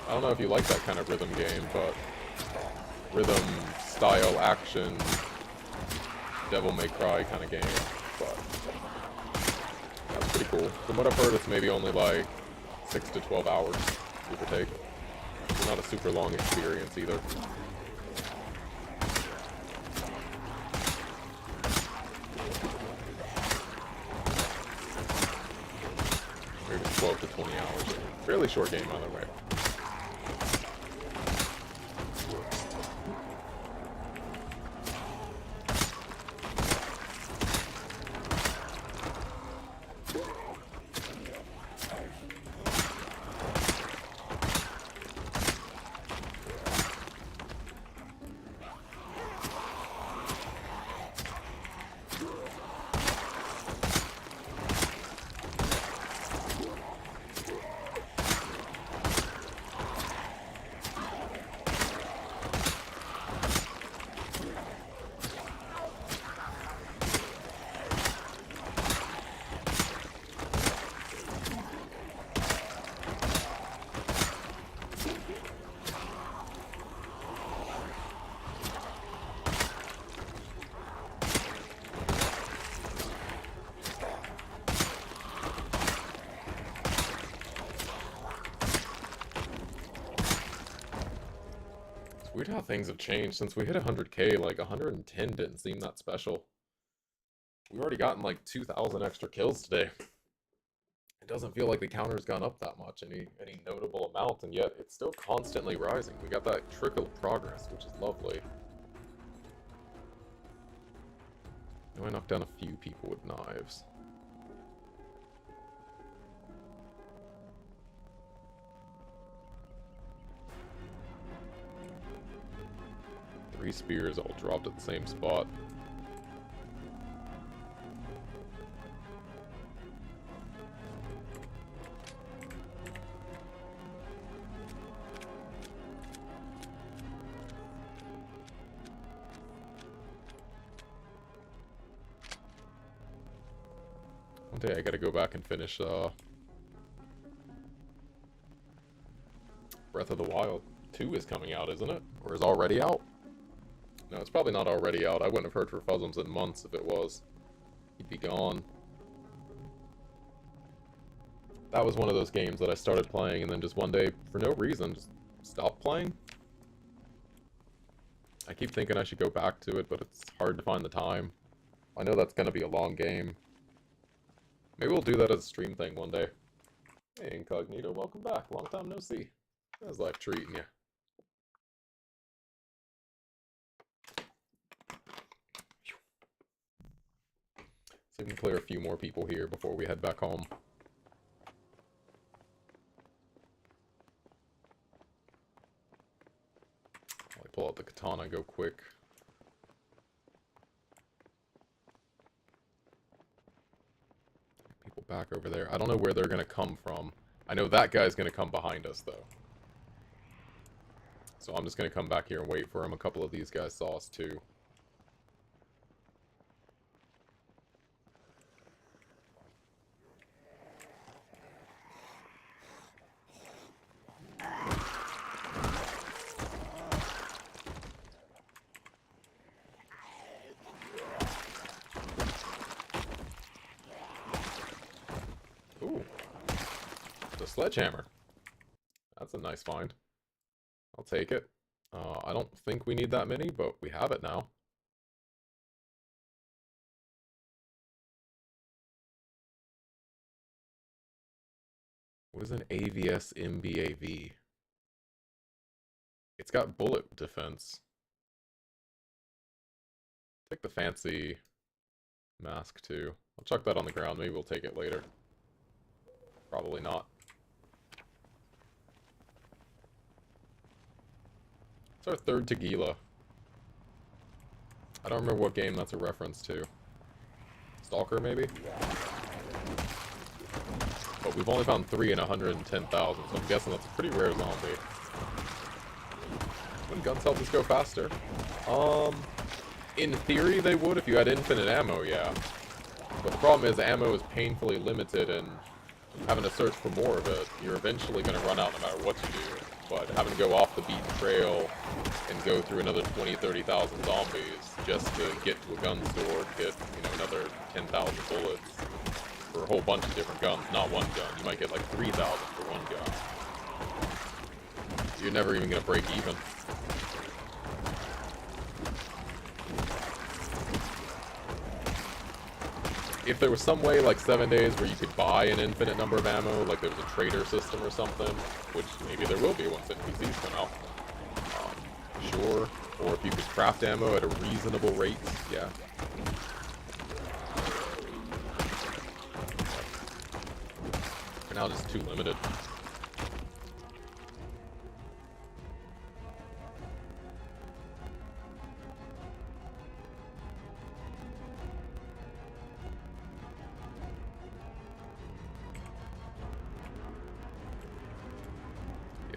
I don't know if you like that kind of rhythm game, but rhythm, style, action, Devil May Cry kind of game, but that's pretty cool. From what I've heard, it's maybe only like 6 to 12 hours, give or take. It's not a super long experience either. Maybe 12 to 20 hours. Fairly short game either way. Weird how things have changed. Since we hit 100k, like 110 didn't seem that special. We've already gotten like 2,000 extra kills today. It doesn't feel like the counter's gone up that much, any notable amount, and yet it's still constantly rising. We got that trickle of progress, which is lovely. Now I knocked down a few people with knives. Three spears all dropped at the same spot. One day I gotta go back and finish Breath of the Wild 2 is coming out, isn't it? Or is already out? No, it's probably not already out. I wouldn't have heard for Fuzzums in months if it was. He'd be gone. That was one of those games that I started playing and then just one day, for no reason, just stopped playing. I keep thinking I should go back to it, but it's hard to find the time. I know that's going to be a long game. Maybe we'll do that as a stream thing one day. Hey, Incognito, welcome back. Long time no see. How's life treating you? So we can clear a few more people here before we head back home. I'll pull out the katana, go quick. People back over there. I don't know where they're going to come from. I know that guy's going to come behind us, though. So I'm just going to come back here and wait for him. A couple of these guys saw us, too. Ooh. The sledgehammer. That's a nice find. I'll take it. I don't think we need that many, but we have it now. What is an AVS MBAV? It's got bullet defense. Take the fancy mask too. I'll chuck that on the ground. Maybe we'll take it later. Probably not. It's our third Tagila. I don't remember what game that's a reference to. Stalker, maybe? But we've only found 3 in 110,000, so I'm guessing that's a pretty rare zombie. Wouldn't guns help us go faster? In theory they would if you had infinite ammo, yeah. But the problem is ammo is painfully limited, and having to search for more of it, you're eventually going to run out no matter what you do. But having to go off the beaten trail and go through another 20, 30,000 zombies just to get to a gun store, get, you know, another 10,000 bullets for a whole bunch of different guns, not one gun. You might get like 3,000 for one gun. You're never even going to break even. If there was some way, like 7 days, where you could buy an infinite number of ammo, like there was a trader system or something, which maybe there will be once NPCs come out, sure. Or if you could craft ammo at a reasonable rate, yeah. For now, just too limited.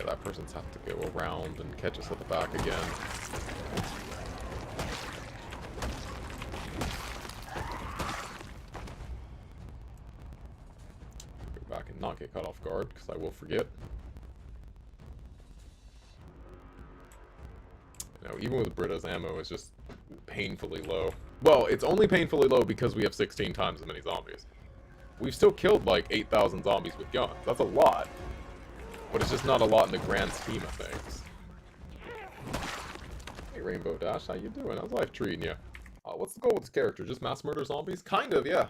That person's have to go around and catch us at the back again. Go back and not get caught off guard, because I will forget. You know, even with Britta's ammo, it's just painfully low. Well, it's only painfully low because we have 16 times as many zombies. We've still killed like 8,000 zombies with guns. That's a lot. But it's just not a lot in the grand scheme of things. Hey, Rainbow Dash, how you doing? How's life treating you? What's the goal with this character? Just mass murder zombies? Kind of, yeah.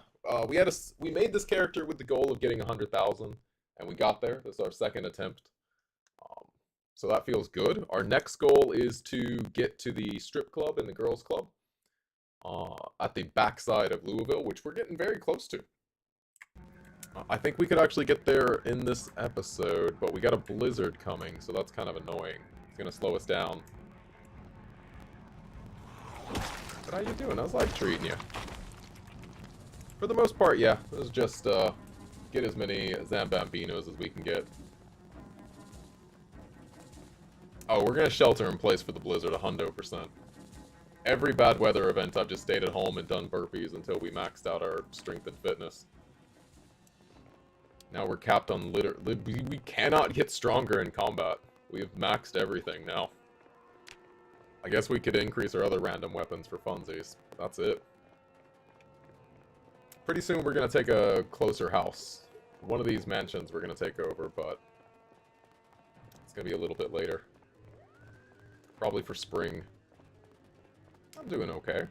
We made this character with the goal of getting 100,000, and we got there. This is our second attempt. So that feels good. Our next goal is to get to the strip club and the girls club at the backside of Louisville, which we're getting very close to. I think we could actually get there in this episode, but we got a blizzard coming, so that's kind of annoying. It's gonna slow us down. But how you doing? How's life treating you? For the most part, yeah. This is just, get as many Zambambinos as we can get. Oh, we're gonna shelter in place for the blizzard 100%. Every bad weather event, I've just stayed at home and done burpees until we maxed out our strength and fitness. Now we're capped on we cannot get stronger in combat. We have maxed everything now. I guess we could increase our other random weapons for funsies. That's it. Pretty soon we're going to take a closer house. One of these mansions we're going to take over, but it's going to be a little bit later. Probably for spring. I'm doing okay.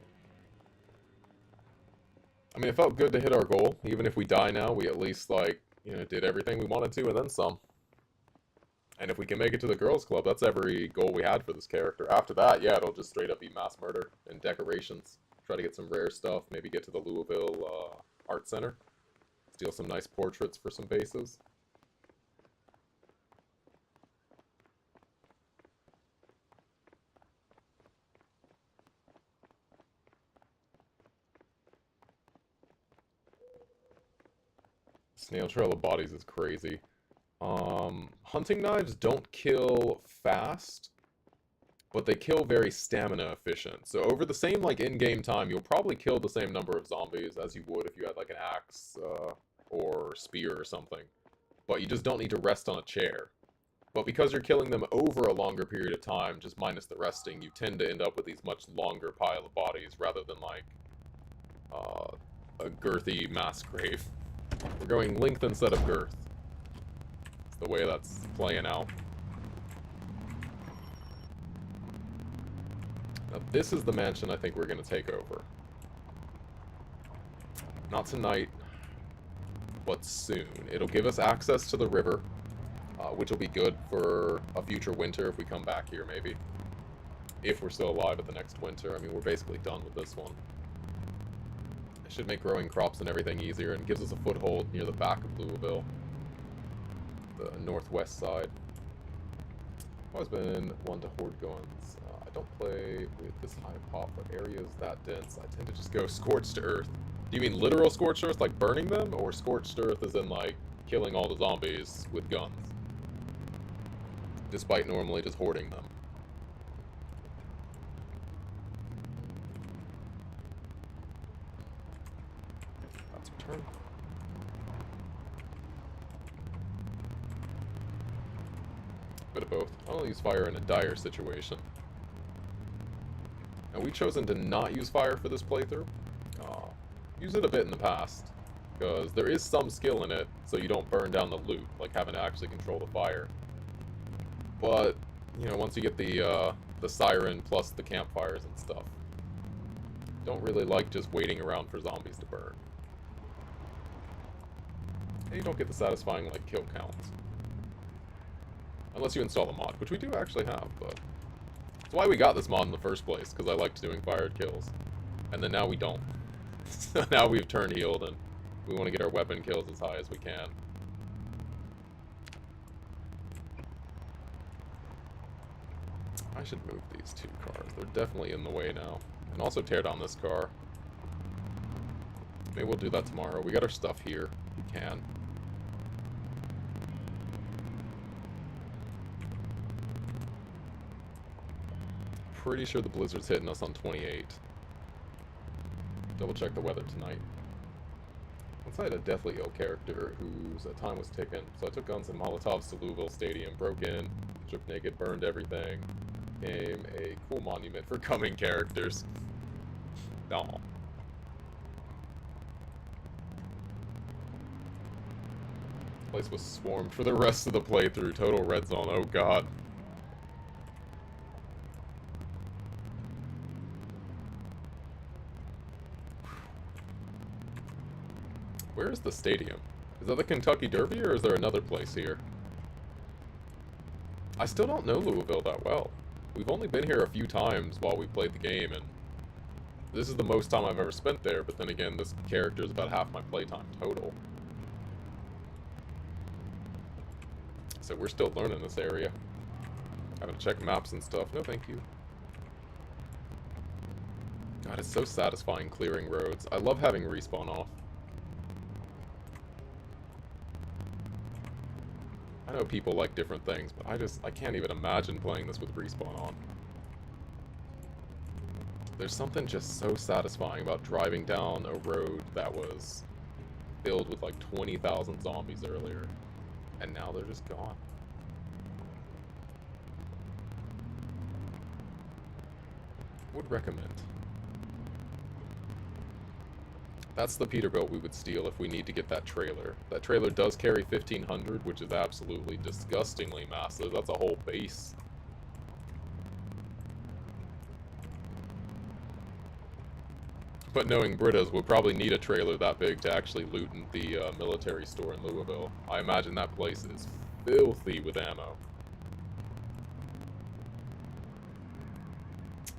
I mean, it felt good to hit our goal. Even if we die now, we at least, like, you know, did everything we wanted to and then some. And if we can make it to the girls club, that's every goal we had for this character. After that, yeah, it'll just straight up be mass murder and decorations. Try to get some rare stuff, maybe get to the Louisville Art Center. Steal some nice portraits for some bases. Snail trail of bodies is crazy. Hunting knives don't kill fast, but they kill very stamina efficient. So over the same, like, in-game time, you'll probably kill the same number of zombies as you would if you had, like, an axe or spear or something. But you just don't need to rest on a chair. But because you're killing them over a longer period of time, just minus the resting, you tend to end up with these much longer pile of bodies rather than, like, a girthy mass grave. We're going length instead of girth. It's the way that's playing out. Now this is the mansion I think we're going to take over. Not tonight, but soon. It'll give us access to the river, which will be good for a future winter if we come back here, maybe. If we're still alive at the next winter. I mean, we're basically done with this one. It should make growing crops and everything easier, and gives us a foothold near the back of Louisville. The northwest side. I've always been one to hoard guns. I don't play with this high pop, but areas that dense, I tend to just go scorched earth. Do you mean literal scorched earth, like burning them, or scorched earth as in, like, killing all the zombies with guns? Despite normally just hoarding them. That's our turn. Bit of both. I'll use fire in a dire situation. Now, we've chosen to not use fire for this playthrough. Use it a bit in the past, because there is some skill in it, so you don't burn down the loot, like having to actually control the fire. But, you know, once you get the siren plus the campfires and stuff, don't really like just waiting around for zombies to burn. And you don't get the satisfying, like, kill counts. Unless you install a mod, which we do actually have, but... That's why we got this mod in the first place, because I liked doing fired kills. And then now we don't. Now we've turned healed, and we want to get our weapon kills as high as we can. I should move these two cars. They're definitely in the way now. And also tear down this car. Maybe we'll do that tomorrow. We got our stuff here. We can. Pretty sure the blizzard's hitting us on 28. Double check the weather tonight. Once I had a deathly ill character whose time was ticking, so I took guns and Molotovs to Louisville Stadium, broke in, stripped naked, burned everything. Became a cool monument for coming characters. No. Place was swarmed for the rest of the playthrough. Total red zone. Oh god. Where is the stadium? Is that the Kentucky Derby, or is there another place here? I still don't know Louisville that well. We've only been here a few times while we played the game, and this is the most time I've ever spent there, but then again, this character is about half my playtime total. So we're still learning this area. Having to check maps and stuff. No, thank you. God, it's so satisfying clearing roads. I love having respawn off. I know people like different things, but I can't even imagine playing this with respawn on. There's something just so satisfying about driving down a road that was filled with like 20,000 zombies earlier, and now they're just gone. Would recommend. That's the Peterbilt we would steal if we need to get that trailer. That trailer does carry 1,500, which is absolutely disgustingly massive. That's a whole base. But knowing Britas, we'll probably need a trailer that big to actually loot in the military store in Louisville. I imagine that place is filthy with ammo.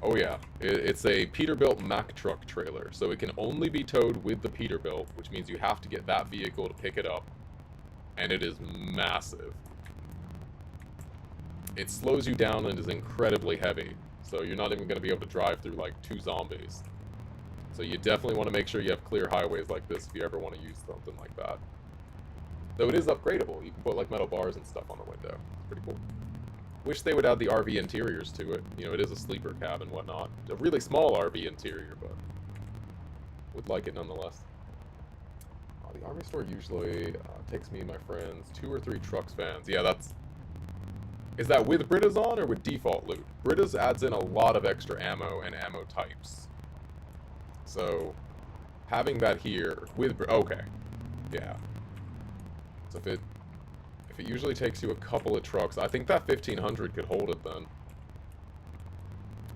Oh yeah, it's a Peterbilt Mack truck trailer, so it can only be towed with the Peterbilt, which means you have to get that vehicle to pick it up, and it is massive. It slows you down and is incredibly heavy, so you're not even going to be able to drive through like 2 zombies. So you definitely want to make sure you have clear highways like this if you ever want to use something like that. Though it is upgradable, you can put like metal bars and stuff on the window. It's pretty cool. Wish they would add the RV interiors to it. You know, it is a sleeper cab and whatnot. A really small RV interior, but would like it nonetheless. The army store usually takes me and my friends 2 or 3 trucks vans. Yeah, that's... Is that with Britas on or with default loot? Britas adds in a lot of extra ammo and ammo types. So, having that here with... Okay. Yeah. So if it usually takes you a couple of trucks, I think that 1,500 could hold it then.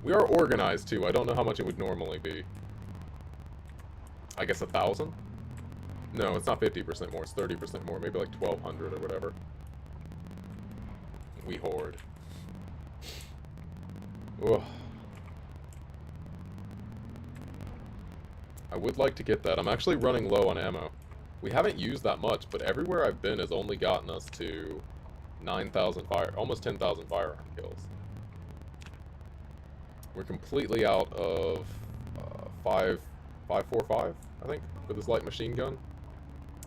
We are organized too. I don't know how much it would normally be. I guess 1,000? No, it's not 50% more, it's 30% more, maybe like 1200 or whatever. We hoard. Ugh. I would like to get that. I'm actually running low on ammo. We haven't used that much, but everywhere I've been has only gotten us to 9,000 almost 10,000 firearm kills. We're completely out of 545, I think, for this light machine gun.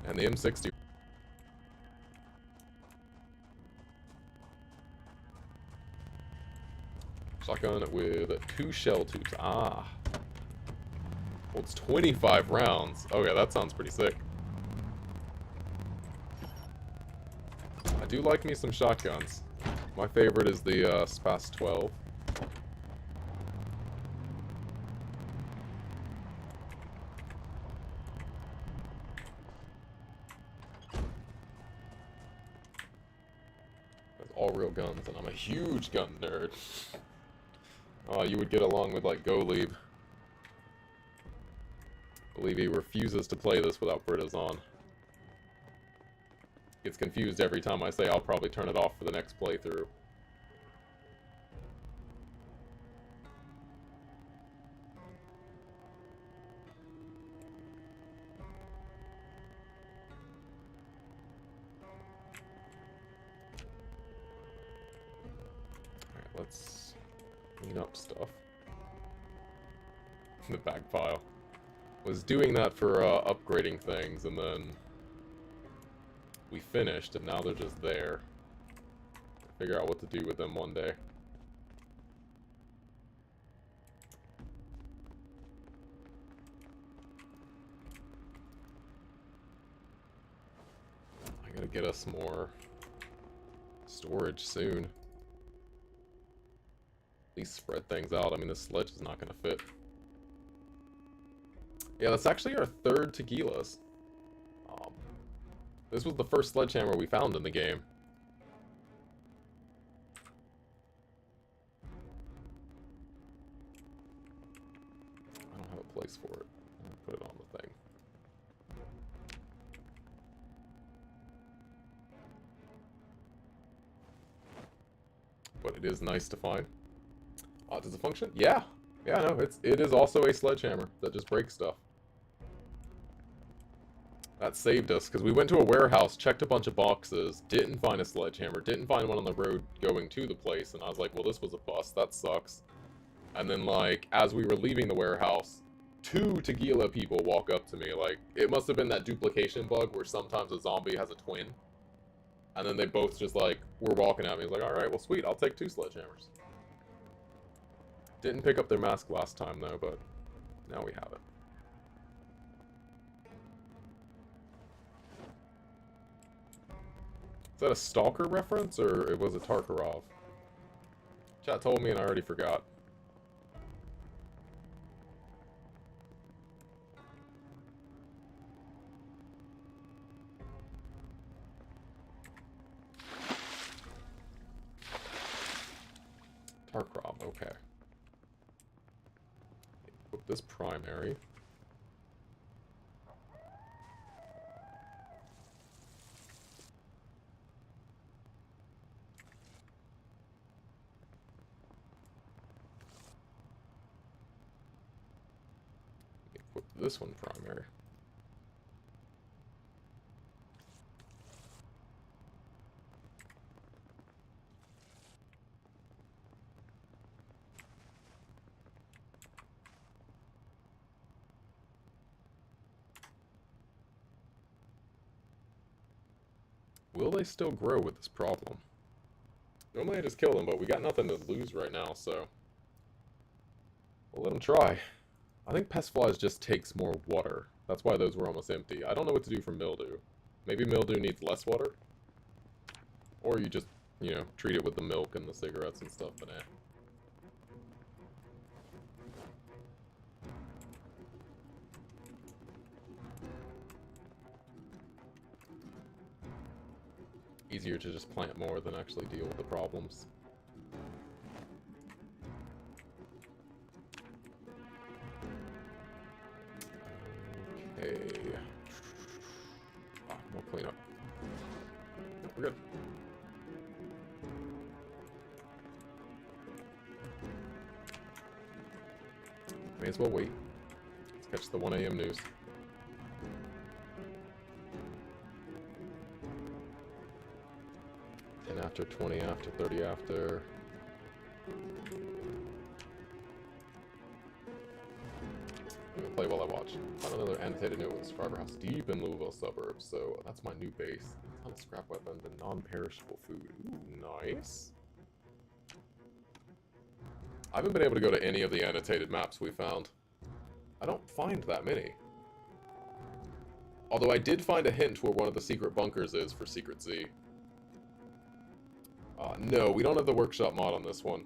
And the M60. Shotgun with 2 shell tubes. Ah. Holds 25 rounds. Okay, that sounds pretty sick. I do like me some shotguns. My favorite is the Spas 12. That's all real guns, and I'm a huge gun nerd. Oh, you would get along with, like, Goleeb. I believe he refuses to play this without Britas on. Gets confused every time I say I'll probably turn it off for the next playthrough. Alright, let's clean up stuff. The bag pile. Was doing that for upgrading things, and then we finished, and now they're just there. Figure out what to do with them one day. I gotta get us more storage soon. At least spread things out. I mean, this sledge is not gonna fit. Yeah, that's actually our 3rd Tequilas. This was the first sledgehammer we found in the game. I don't have a place for it. I'll put it on the thing. But it is nice to find. Does it function? Yeah! Yeah, no, it is also a sledgehammer that just breaks stuff. That saved us, because we went to a warehouse, checked a bunch of boxes, didn't find a sledgehammer, didn't find one on the road going to the place, and I was like, well, this was a bust, that sucks. And then, like, as we were leaving the warehouse, 2 Tequila people walk up to me, like, it must have been that duplication bug where sometimes a zombie has a twin. And then they both just, like, were walking at me, I was like, alright, well, sweet, I'll take 2 sledgehammers. Didn't pick up their mask last time, though, but now we have it. Is that a Stalker reference, or it was a Tarkarov? Chat told me and I already forgot. Tarkarov, okay. Put this primary. This one primary. Will they still grow with this problem? Normally I just kill them, but we got nothing to lose right now, so we'll let them try. I think pest flies just takes more water. That's why those were almost empty. I don't know what to do for mildew. Maybe mildew needs less water? Or you just, you know, treat it with the milk and the cigarettes and stuff, but eh. Easier to just plant more than actually deal with the problems. Okay. We're good. May as well wait. Let's catch the 1 a.m. news. After 20 after 30 after. I'm gonna play while I watch. Found another annotated note with Survivor House deep in Louisville suburbs, so that's my new base. A ton of scrap weapons and non-perishable food. Ooh, nice. I haven't been able to go to any of the annotated maps we found. I don't find that many. Although I did find a hint where one of the secret bunkers is for Secret Z. No, we don't have the workshop mod on this one.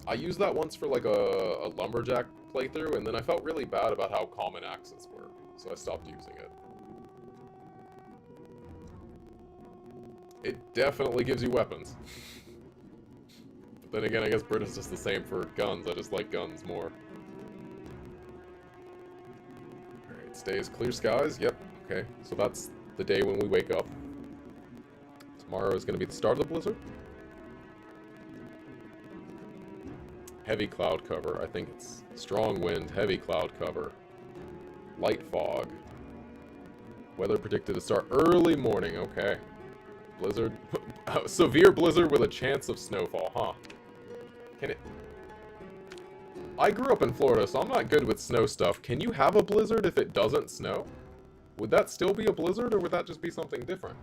I used that once for like a lumberjack playthrough, and then I felt really bad about how common axes work, so I stopped using it. It definitely gives you weapons. But then again, I guess Brita's just the same for guns. I just like guns more. Alright, stays clear skies. Yep, okay. So that's the day when we wake up. Tomorrow is going to be the start of the blizzard. Heavy cloud cover. I think it's strong wind, heavy cloud cover. Light fog. Weather predicted to start early morning. Okay. Blizzard. Severe blizzard with a chance of snowfall, huh? Can it... I grew up in Florida, so I'm not good with snow stuff. Can you have a blizzard if it doesn't snow? Would that still be a blizzard, or would that just be something different?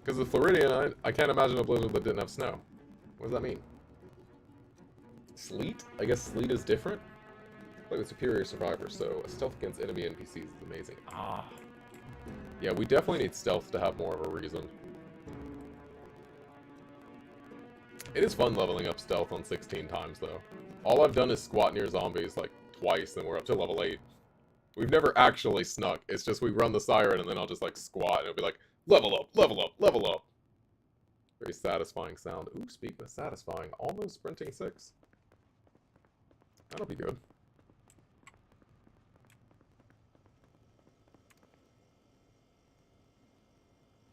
Because the Floridian, I can't imagine a blizzard that didn't have snow. What does that mean? Sleet? I guess sleet is different? Like a superior survivor, so stealth against enemy NPCs is amazing. Ah. Yeah, we definitely need stealth to have more of a reason. It is fun leveling up stealth on 16 times, though. All I've done is squat near zombies, like, twice, and we're up to level 8. We've never actually snuck. It's just we run the siren, and then I'll just, like, squat, and it'll be like, level up, level up, level up. Very satisfying sound. Ooh, speaking of satisfying, almost sprinting 6. That'll be good.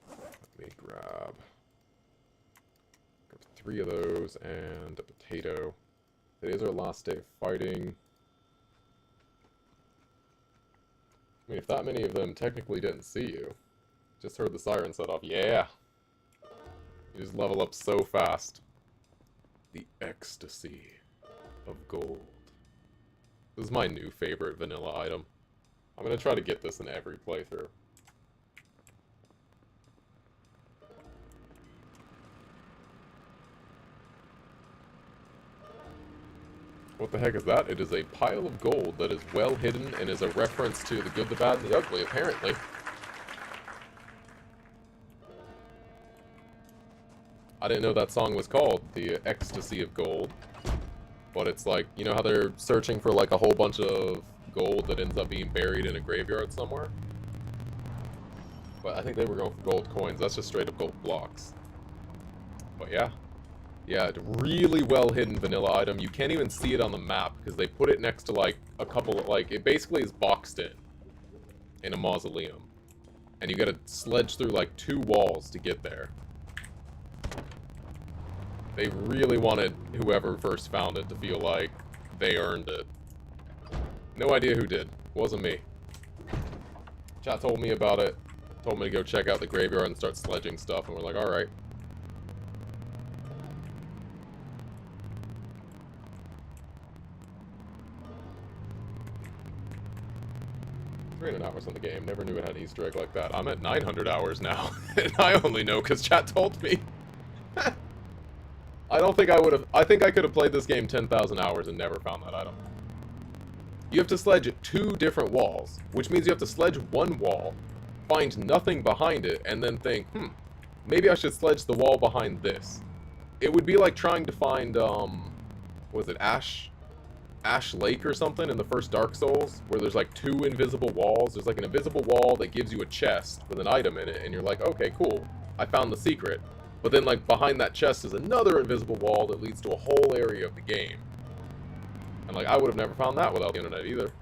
Let me grab 3 of those and a potato. Today's our last day of fighting. I mean, if that many of them technically didn't see you, just heard the siren set off, yeah! You just level up so fast. The ecstasy of gold. This is my new favorite vanilla item. I'm gonna try to get this in every playthrough. What the heck is that? It is a pile of gold that is well hidden and is a reference to the good, the bad, and the ugly, apparently. I didn't know that song was called The Ecstasy of Gold. But it's like, you know how they're searching for like a whole bunch of gold that ends up being buried in a graveyard somewhere? But I think they were going for gold coins. That's just straight up gold blocks. But yeah. Yeah, really well hidden vanilla item. You can't even see it on the map because they put it next to like a couple of, like, it basically is boxed in a mausoleum. And you gotta sledge through like 2 walls to get there. They really wanted whoever first found it to feel like they earned it. No idea who did. Wasn't me. Chat told me about it. Told me to go check out the graveyard and start sledging stuff, and we're like, alright. 300 hours in the game. Never knew it had an Easter egg like that. I'm at 900 hours now, and I only know because chat told me. I don't think I would have... I think I could have played this game 10,000 hours and never found that item. You have to sledge 2 different walls, which means you have to sledge 1 wall, find nothing behind it, and then think, maybe I should sledge the wall behind this. It would be like trying to find, was it Ash Lake or something in the first Dark Souls, where there's like 2 invisible walls. There's like an invisible wall that gives you a chest with an item in it, and you're like, okay, cool, I found the secret. But then, like, behind that chest is another invisible wall that leads to a whole area of the game. And, like, I would have never found that without the internet either.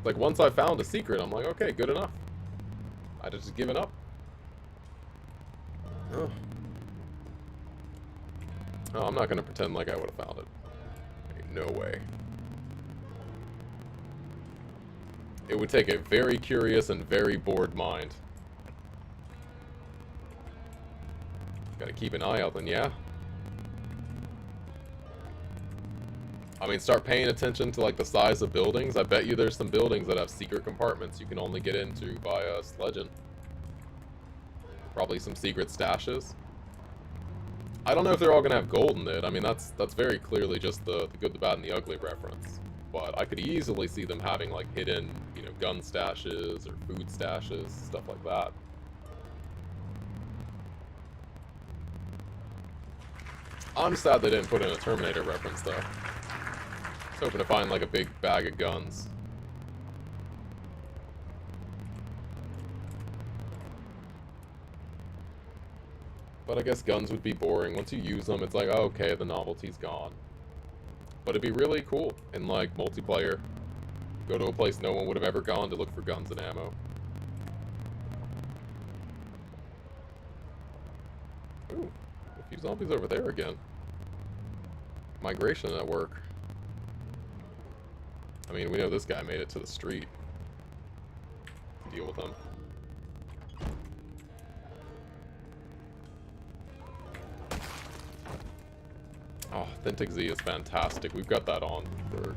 Like, once I found a secret, I'm like, okay, good enough. I'd have just given up. Oh. Oh, I'm not gonna pretend like I would have found it. Ain't no way. It would take a very curious and very bored mind. Gotta keep an eye out then, yeah? I mean, start paying attention to, like, the size of buildings. I bet you there's some buildings that have secret compartments you can only get into by sledging. Probably some secret stashes. I don't know if they're all gonna have gold in it. I mean, that's very clearly just the good, the bad, and the ugly reference. But I could easily see them having, like, hidden, you know, gun stashes or food stashes, stuff like that. I'm sad they didn't put in a Terminator reference, though. I was hoping to find, like, a big bag of guns. But I guess guns would be boring. Once you use them, it's like, oh, okay, the novelty's gone. But it'd be really cool in, like, multiplayer. Go to a place no one would have ever gone to look for guns and ammo. Ooh, a few zombies over there again. Migration at work. I mean, we know this guy made it to the street. Deal with him. Oh, Authentic Z is fantastic. We've got that on for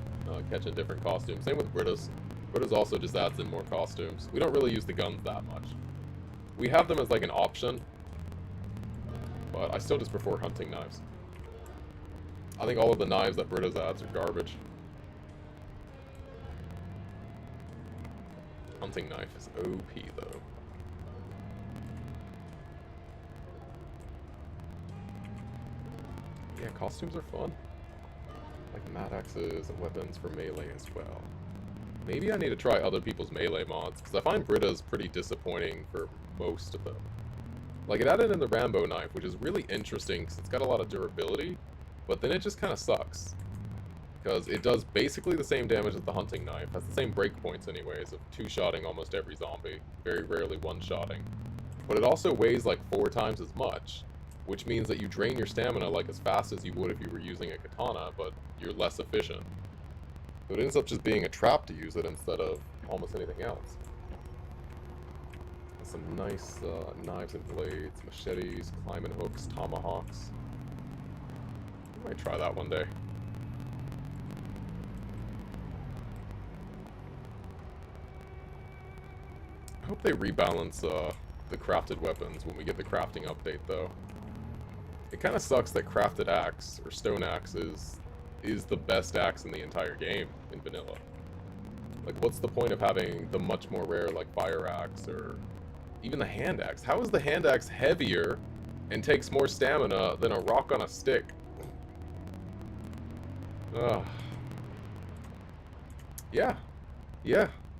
catching different costumes. Same with Britta's. Britta's also just adds in more costumes. We don't really use the guns that much. We have them as like an option, but I still just prefer hunting knives. I think all of the knives that Britta's adds are garbage. Hunting knife is OP though. Yeah, costumes are fun. Like mad axes and weapons for melee as well. Maybe I need to try other people's melee mods, because I find Britta's pretty disappointing for most of them. Like, it added in the Rambo knife, which is really interesting, because it's got a lot of durability, but then it just kind of sucks. Because it does basically the same damage as the hunting knife, has the same breakpoints anyways, of two-shotting almost every zombie, very rarely one-shotting. But it also weighs like 4 times as much, which means that you drain your stamina like as fast as you would if you were using a katana, but you're less efficient. So it ends up just being a trap to use it instead of almost anything else. Some nice knives and blades, machetes, climbing hooks, tomahawks. I might try that one day. I hope they rebalance the crafted weapons when we get the crafting update, though. It kind of sucks that crafted axe, or stone axe, is the best axe in the entire game in vanilla. Like, what's the point of having the much more rare, like, fire axe, or even the hand axe? How is the hand axe heavier and takes more stamina than a rock on a stick? Ugh. Yeah.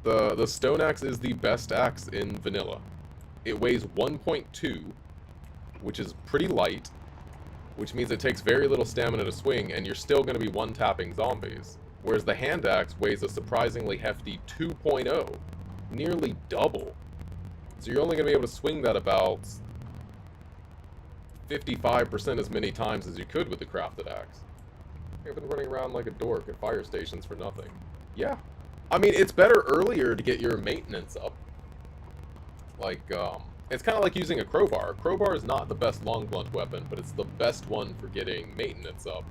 The stone axe is the best axe in vanilla. It weighs 1.2, which is pretty light, which means it takes very little stamina to swing, and you're still going to be one-tapping zombies. Whereas the hand axe weighs a surprisingly hefty 2.0, nearly double. So you're only going to be able to swing that about 55% as many times as you could with the crafted axe. I've been running around like a dork at fire stations for nothing. Yeah. I mean, it's better earlier to get your maintenance up. Like, it's kind of like using a crowbar. A crowbar is not the best long blunt weapon, but it's the best one for getting maintenance up.